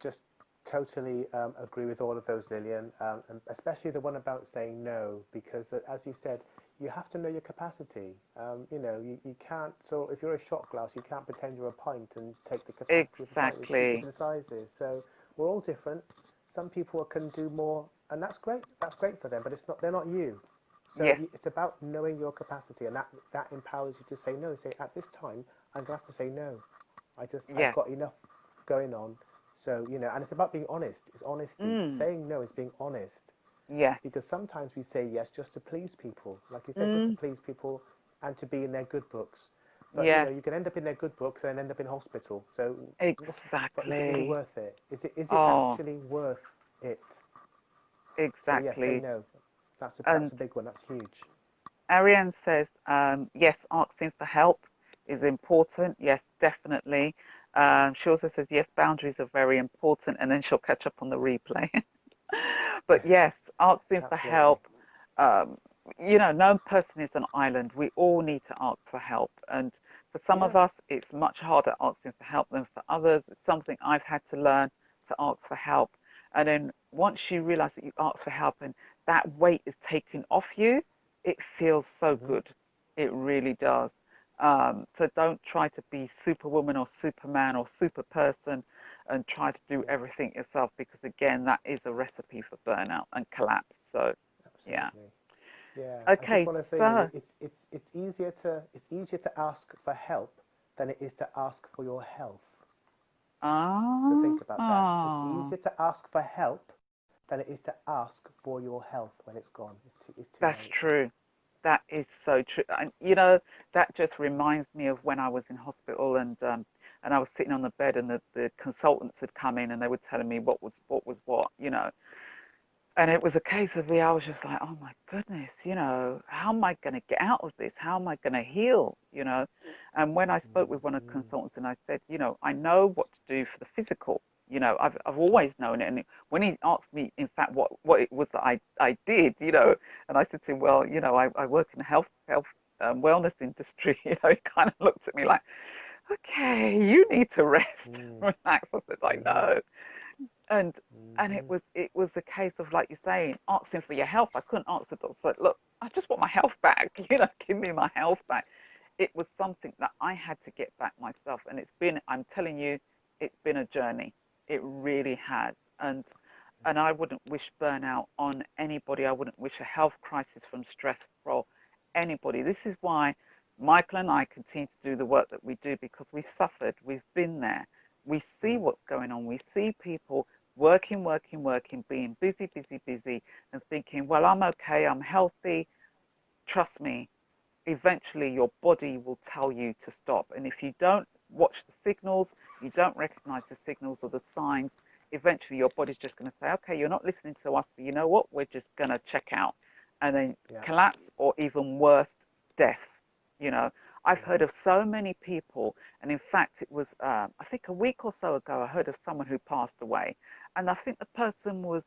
[SPEAKER 2] Just totally agree with all of those, Lillian, and especially the one about saying no, because as you said, you have to know your capacity. You can't. So if you're a shot glass, you can't pretend you're a pint and take the capacity of a pint. There's two
[SPEAKER 3] Exactly.
[SPEAKER 2] different sizes. So we're all different. Some people can do more, and that's great. That's great for them, but it's not. They're not you. So
[SPEAKER 3] Yes,
[SPEAKER 2] it's about knowing your capacity, and that empowers you to say no. Say at this time, I'm gonna have to say no. I've
[SPEAKER 3] yes,
[SPEAKER 2] got enough going on. So and it's about being honest. It's honesty.
[SPEAKER 3] mm,
[SPEAKER 2] Saying no is being honest
[SPEAKER 3] yes,
[SPEAKER 2] because sometimes we say yes just to please people, like you said, just to
[SPEAKER 3] mm,
[SPEAKER 2] please people and to be in their good books. But
[SPEAKER 3] yes,
[SPEAKER 2] you can end up in their good books and end up in hospital. So, but is it really
[SPEAKER 3] exactly.
[SPEAKER 2] worth it? Is it
[SPEAKER 3] Oh,
[SPEAKER 2] actually worth it? So yeah, say
[SPEAKER 3] exactly.
[SPEAKER 2] no. That's
[SPEAKER 3] And
[SPEAKER 2] a big one. That's huge.
[SPEAKER 3] Ariane says, yes, asking for help is important. Yes, definitely. She also says, yes, boundaries are very important. And then she'll catch up on the replay. But yes, asking for
[SPEAKER 2] Absolutely.
[SPEAKER 3] help. Um, no person is an island. We all need to ask for help. And for some of
[SPEAKER 2] Yeah.
[SPEAKER 3] us, it's much harder asking for help than for others. It's something I've had to learn to ask for help. And then once you realize that you ask for help and that weight is taken off you, it feels so
[SPEAKER 2] Hmm.
[SPEAKER 3] good. It really does. So don't try to be superwoman or superman or super person and try to do
[SPEAKER 2] Yeah.
[SPEAKER 3] everything yourself because again, that is a recipe for burnout and collapse. So yeah.
[SPEAKER 2] Absolutely. Yeah. I think
[SPEAKER 3] Okay,
[SPEAKER 2] one of the things is
[SPEAKER 3] so
[SPEAKER 2] it's easier to ask for help than it is to ask for your health. So
[SPEAKER 3] ah,
[SPEAKER 2] think about that. It's
[SPEAKER 3] ah,
[SPEAKER 2] easier to ask for help than it is to ask for your health when it's gone. It's too
[SPEAKER 3] that's
[SPEAKER 2] late.
[SPEAKER 3] true. That is so true. And that just reminds me of when I was in hospital and I was sitting on the bed and the consultants had come in and they were telling me what was what. And it was a case of me, I was just like, oh my goodness, how am I going to get out of this? How am I going to heal? And when I spoke with one of the
[SPEAKER 2] Mm-hmm.
[SPEAKER 3] consultants and I said, I know what to do for the physical. I've always known it. And when he asked me, in fact, what it was that I did, and I said to him, well, I work in the health wellness industry. He kind of looked at me like, okay, you need to rest and relax. I said, I
[SPEAKER 2] Mm-hmm.
[SPEAKER 3] know and and it
[SPEAKER 2] Mm-hmm.
[SPEAKER 3] was it was a case of like you're saying asking for your health. I couldn't ask the doctor, so, look, I just want my health back. Give me my health back. It was something that I had to get back myself, and I'm telling you, it's been a journey. It really has. And I wouldn't wish burnout on anybody. I wouldn't wish a health crisis from stress for anybody. This is why Michael and I continue to do the work that we do, because we've suffered, we've been there, we see what's going on, we see people working, working, working, being busy, busy, busy, and thinking, well, I'm okay, I'm healthy. Trust me, eventually your body will tell you to stop. And if you don't watch the signals, you don't recognize the signals or the signs, eventually your body's just going to say, okay, you're not listening to us. So you know what? We're just going to check out and then
[SPEAKER 2] Yeah.
[SPEAKER 3] collapse, or even worse, death. You know, I've
[SPEAKER 2] Yeah.
[SPEAKER 3] heard of so many people. And in fact, it was, I think a week or so ago, I heard of someone who passed away. And I think the person was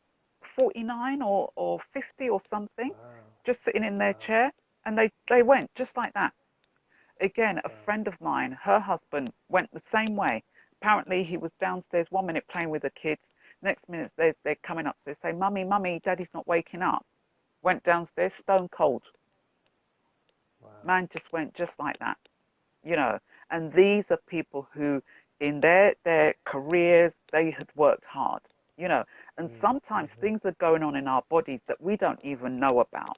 [SPEAKER 3] 49 or 50 or something,
[SPEAKER 2] Wow.
[SPEAKER 3] just sitting in their
[SPEAKER 2] Wow.
[SPEAKER 3] chair, and they went just like that. Again, a
[SPEAKER 2] Wow.
[SPEAKER 3] friend of mine, her husband went the same way. Apparently, he was downstairs 1 minute playing with the kids. Next minute, they're coming upstairs, say, "Mummy, mummy, daddy's not waking up." Went downstairs, stone cold.
[SPEAKER 2] Wow.
[SPEAKER 3] Man just went just like that, you know. And these are people who, in their careers, they had worked hard, you know. And sometimes
[SPEAKER 2] Mm-hmm.
[SPEAKER 3] things are going on in our bodies that we don't even know about.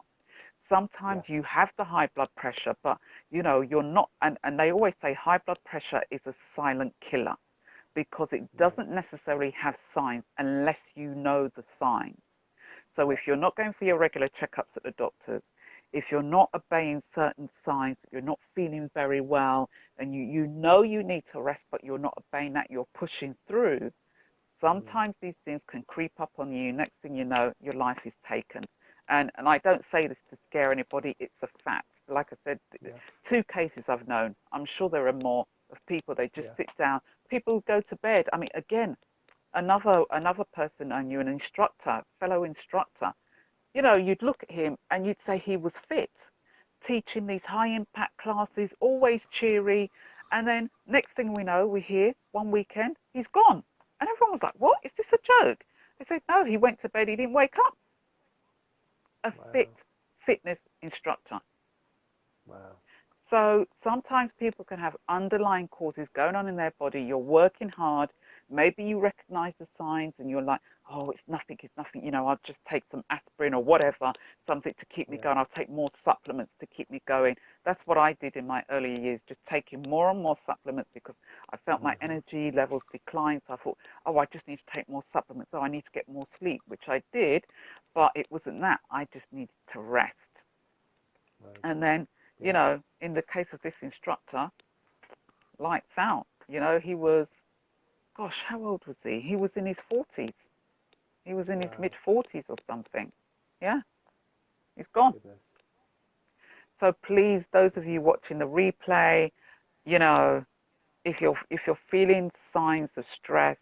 [SPEAKER 2] Yeah.
[SPEAKER 3] Sometimes you have the high blood pressure, but you're not, and they always say high blood pressure is a silent killer because it
[SPEAKER 2] Yeah.
[SPEAKER 3] doesn't necessarily have signs unless you know the signs. So
[SPEAKER 2] Yeah.
[SPEAKER 3] if you're not going for your regular checkups at the doctors, if you're not obeying certain signs, you're not feeling very well, and you know you need to rest, but you're not obeying that, you're pushing through,
[SPEAKER 2] Mm.
[SPEAKER 3] sometimes these things can creep up on you. Next thing you know, your life is taken. And I don't say this to scare anybody, it's a fact. Like I said,
[SPEAKER 2] Yeah.
[SPEAKER 3] 2 cases I've known. I'm sure there are more of people, they
[SPEAKER 2] Yeah.
[SPEAKER 3] just sit down. People go to bed. I mean, again, another person I knew, an instructor, fellow instructor, you'd look at him and you'd say he was fit, teaching these high impact classes, always cheery. And then next thing we know, we hear one weekend, he's gone. And everyone was like, what? Is this a joke? They said, no, he went to bed, he didn't wake up. A
[SPEAKER 2] Wow.
[SPEAKER 3] fitness instructor.
[SPEAKER 2] Wow.
[SPEAKER 3] So sometimes people can have underlying causes going on in their body. You're working hard. Maybe you recognize the signs and you're like, oh, it's nothing. You know, I'll just take some aspirin or whatever, something to keep me
[SPEAKER 2] Yeah.
[SPEAKER 3] going. I'll take more supplements to keep me going. That's what I did in my early years, just taking more and more supplements because I felt my
[SPEAKER 2] Hmm.
[SPEAKER 3] energy levels decline. So I thought, oh, I just need to take more supplements. Oh, I need to get more sleep, which I did. But it wasn't that. I just needed to rest.
[SPEAKER 2] Right.
[SPEAKER 3] And then, you
[SPEAKER 2] Yeah.
[SPEAKER 3] know, in the case of this instructor, lights out. You know, he was, gosh, how old was he? He was in his 40s. He was in his
[SPEAKER 2] Wow.
[SPEAKER 3] mid 40s or something. Yeah, he's gone.
[SPEAKER 2] Goodness.
[SPEAKER 3] So please, those of you
[SPEAKER 2] Goodness.
[SPEAKER 3] watching the replay, you know, if you're feeling signs of stress,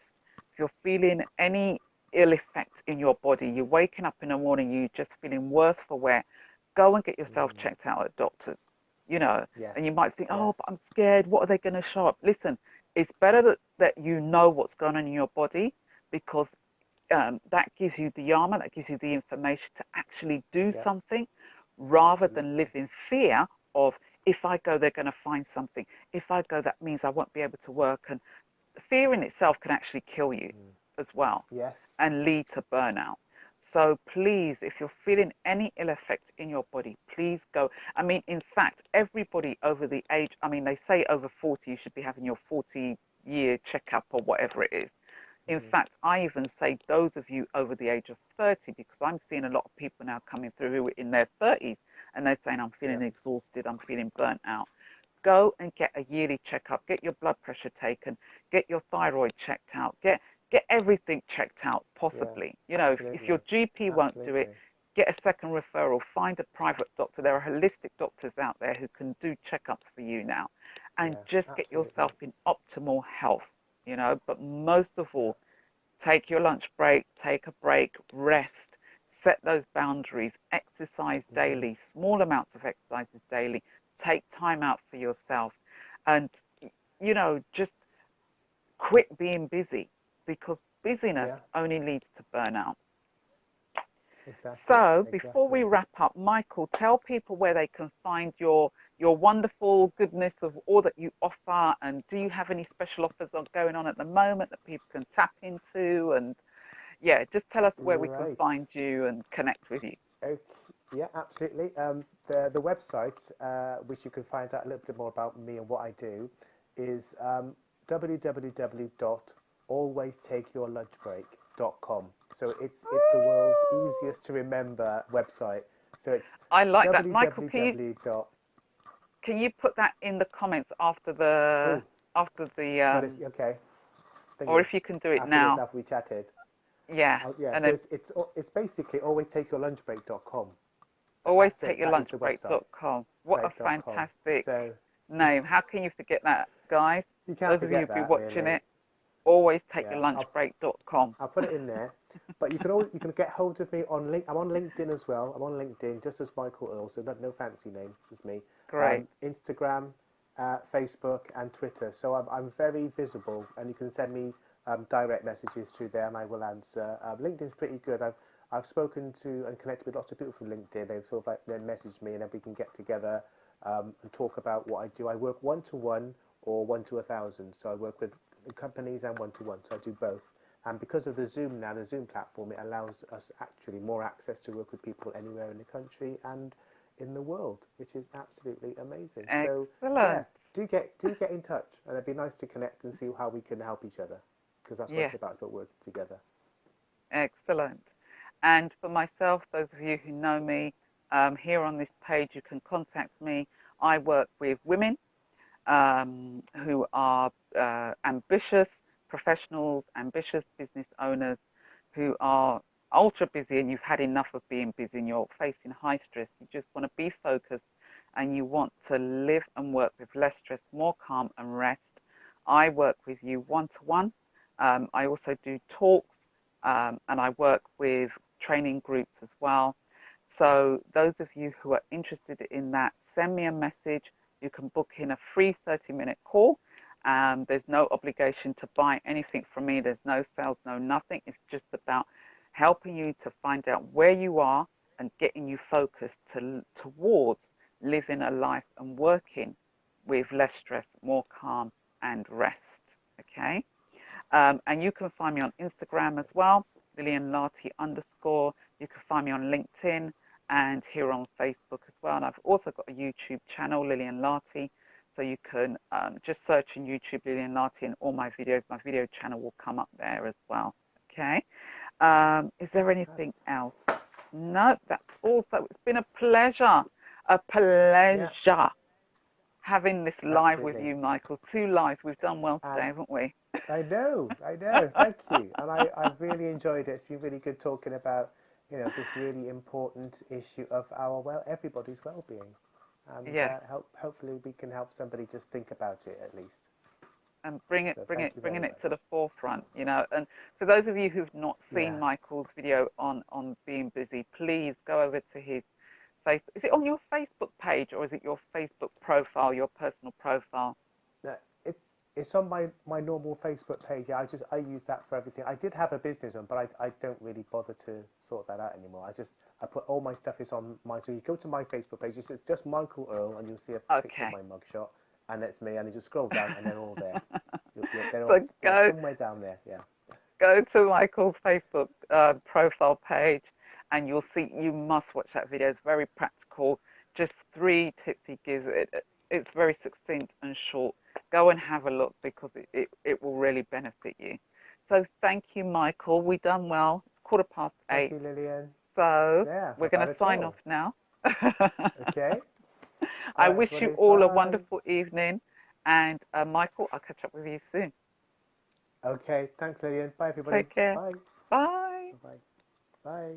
[SPEAKER 3] if you're feeling any ill effect in your body, you're waking up in the morning, you're just feeling worse for wear, go and get yourself
[SPEAKER 2] Mm.
[SPEAKER 3] checked out at doctors. You know,
[SPEAKER 2] Yes.
[SPEAKER 3] and you might think,
[SPEAKER 2] Yes.
[SPEAKER 3] oh, but I'm scared. What are they going to show up? Listen, it's better that you know what's going on in your body because that gives you the armor, that gives you the information to actually do
[SPEAKER 2] Yeah.
[SPEAKER 3] something rather than
[SPEAKER 2] Absolutely.
[SPEAKER 3] live in fear of if I go, they're going to find something. If I go, that means I won't be able to work. And fear in itself can actually kill you
[SPEAKER 2] Mm.
[SPEAKER 3] as well
[SPEAKER 2] Yes.
[SPEAKER 3] and lead to burnout. So please, if you're feeling any ill effect in your body, please go. I mean, in fact, everybody over the age, I mean, they say over 40, you should be having your 40-year checkup or whatever it is. In
[SPEAKER 2] Hmm.
[SPEAKER 3] fact, I even say those of you over the age of 30, because I'm seeing a lot of people now coming through who are in their 30s and they're saying, I'm
[SPEAKER 2] Yeah.
[SPEAKER 3] feeling exhausted, I'm feeling burnt out. Go and get a yearly checkup, get your blood pressure taken, get your thyroid checked out, get everything checked out,
[SPEAKER 2] Yeah.
[SPEAKER 3] possibly. You know, if your
[SPEAKER 2] Absolutely.
[SPEAKER 3] GP won't do it,
[SPEAKER 2] Absolutely.
[SPEAKER 3] get a second referral, find a private doctor. There are holistic doctors out there who can do checkups for you now and
[SPEAKER 2] Yeah.
[SPEAKER 3] just get
[SPEAKER 2] Absolutely.
[SPEAKER 3] yourself in optimal health, you know. But most of all, take your lunch break, take a break, rest, set those boundaries, exercise
[SPEAKER 2] Hmm.
[SPEAKER 3] daily, small amounts of exercises daily, take time out for yourself, and, you know, just quit being busy because busyness
[SPEAKER 2] Yeah.
[SPEAKER 3] only leads to burnout.
[SPEAKER 2] Exactly.
[SPEAKER 3] So before we
[SPEAKER 2] Exactly.
[SPEAKER 3] wrap up, Michael, tell people where they can find your wonderful goodness of all that you offer, and do you have any special offers going on at the moment that people can tap into? And yeah, just tell us where we can
[SPEAKER 2] Right.
[SPEAKER 3] find you and connect with you.
[SPEAKER 2] Okay. Yeah, absolutely. The website, which you can find out a little bit more about me and what I do, is www.alwaystakeyourlunchbreak.com. So it's the world's easiest to remember website. So it's
[SPEAKER 3] I like that, Michael.
[SPEAKER 2] www.
[SPEAKER 3] Can you put that in the comments after the
[SPEAKER 2] Oh,
[SPEAKER 3] after the
[SPEAKER 2] what is okay? Thing
[SPEAKER 3] or
[SPEAKER 2] is,
[SPEAKER 3] if you can do it
[SPEAKER 2] after this,
[SPEAKER 3] now?
[SPEAKER 2] after we chatted,
[SPEAKER 3] Yeah,
[SPEAKER 2] yeah.
[SPEAKER 3] and
[SPEAKER 2] So
[SPEAKER 3] then
[SPEAKER 2] it's basically alwaystakeyourlunchbreak.com.
[SPEAKER 3] always
[SPEAKER 2] That's
[SPEAKER 3] take
[SPEAKER 2] it.
[SPEAKER 3] your
[SPEAKER 2] That is
[SPEAKER 3] lunch
[SPEAKER 2] the website.
[SPEAKER 3] break.com. What a
[SPEAKER 2] Break.com.
[SPEAKER 3] fantastic
[SPEAKER 2] So
[SPEAKER 3] name. How can you forget that, guys?
[SPEAKER 2] you can't
[SPEAKER 3] Those of you
[SPEAKER 2] forget
[SPEAKER 3] who've been
[SPEAKER 2] that,
[SPEAKER 3] watching
[SPEAKER 2] really.
[SPEAKER 3] it, always take your
[SPEAKER 2] Yeah,
[SPEAKER 3] lunch break.com.
[SPEAKER 2] I'll put it in there. But you can get hold of me on link. I'm on LinkedIn as well. I'm on LinkedIn just as Michael Earle, so no fancy name, just me.
[SPEAKER 3] Great.
[SPEAKER 2] Instagram, Facebook, and Twitter. So I'm very visible, and you can send me direct messages through there, and I will answer. LinkedIn's pretty good. I've spoken to and connected with lots of people from LinkedIn. They've sort of like then messaged me, and then we can get together and talk about what I do. I work 1-to-1 or 1-to-1,000. So I work with companies and 1-to-1. So I do both. And because of the Zoom now, the Zoom platform, it allows us actually more access to work with people anywhere in the country and in the world, which is absolutely amazing. So yeah,
[SPEAKER 3] Excellent.
[SPEAKER 2] do get in touch, and it'd be nice to connect and see how we can help each other, because that's what it's
[SPEAKER 3] Yes,
[SPEAKER 2] about working together.
[SPEAKER 3] excellent. And for myself, those of you who know me, here on this page, you can contact me. I work with women who are ambitious professionals, ambitious business owners who are ultra busy and you've had enough of being busy and you're facing high stress. You just want to be focused and you want to live and work with less stress, more calm and rest. I work with you one-to-one. I also do talks and I work with training groups as well. So those of you who are interested in that, send me a message. You can book in a free 30-minute call. There's no obligation to buy anything from me. There's no sales, no nothing. It's just about helping you to find out where you are and getting you focused towards living a life and working with less stress, more calm, and rest. Okay. And you can find me on Instagram as well, Lillian Larty _. You can find me on LinkedIn and here on Facebook as well. And I've also got a YouTube channel, Lillian Larty. So you can just search in YouTube Lillian Larty and all my videos. My video channel will come up there as well. Okay. Is there anything else? No, that's all. So it's been a pleasure. A
[SPEAKER 2] Yeah,
[SPEAKER 3] pleasure having this live with
[SPEAKER 2] absolutely.
[SPEAKER 3] you, Michael. 2 lives. We've done well today,
[SPEAKER 2] And
[SPEAKER 3] haven't we?
[SPEAKER 2] I know, I know. Thank you. And I've really enjoyed it. It's been really good talking about, this really important issue of everybody's well-being. And
[SPEAKER 3] Yes.
[SPEAKER 2] hopefully we can help somebody just think about it at least.
[SPEAKER 3] And
[SPEAKER 2] So thank you very
[SPEAKER 3] bringing it
[SPEAKER 2] much.
[SPEAKER 3] to the forefront, And for those of you who've not seen
[SPEAKER 2] Yeah.
[SPEAKER 3] Michael's video on being busy, please go over to his Facebook. Is it on your Facebook page or is it your Facebook profile, your personal profile?
[SPEAKER 2] No, it's on my normal Facebook page. Yeah, I use that for everything. I did have a business one, but I don't really bother to sort that out anymore. I put all my stuff is on my. So you go to my Facebook page, it's just Michael Earle, and you'll see a picture of
[SPEAKER 3] Okay.
[SPEAKER 2] my mugshot, and it's me. And you just scroll down, and they're all there. They're all
[SPEAKER 3] So go
[SPEAKER 2] somewhere down there. Yeah.
[SPEAKER 3] go to Michael's Facebook profile page and you'll see, you must watch that video. It's very practical. Just 3 tips he gives. It's very succinct and short. Go and have a look because it will really benefit you. So thank you, Michael. We done well. It's
[SPEAKER 2] Thank
[SPEAKER 3] 8:15.
[SPEAKER 2] you, Lillian.
[SPEAKER 3] So
[SPEAKER 2] Yeah,
[SPEAKER 3] we're
[SPEAKER 2] not
[SPEAKER 3] going
[SPEAKER 2] bad
[SPEAKER 3] to
[SPEAKER 2] at
[SPEAKER 3] sign off
[SPEAKER 2] all.
[SPEAKER 3] now.
[SPEAKER 2] Okay. All
[SPEAKER 3] I
[SPEAKER 2] right,
[SPEAKER 3] wish you
[SPEAKER 2] everybody.
[SPEAKER 3] all a
[SPEAKER 2] Bye.
[SPEAKER 3] wonderful evening. And Michael, I'll catch up with you soon.
[SPEAKER 2] Okay. Thanks, Lillian. Bye, everybody.
[SPEAKER 3] Take care.
[SPEAKER 2] Bye.
[SPEAKER 3] Bye.
[SPEAKER 2] Bye. Bye.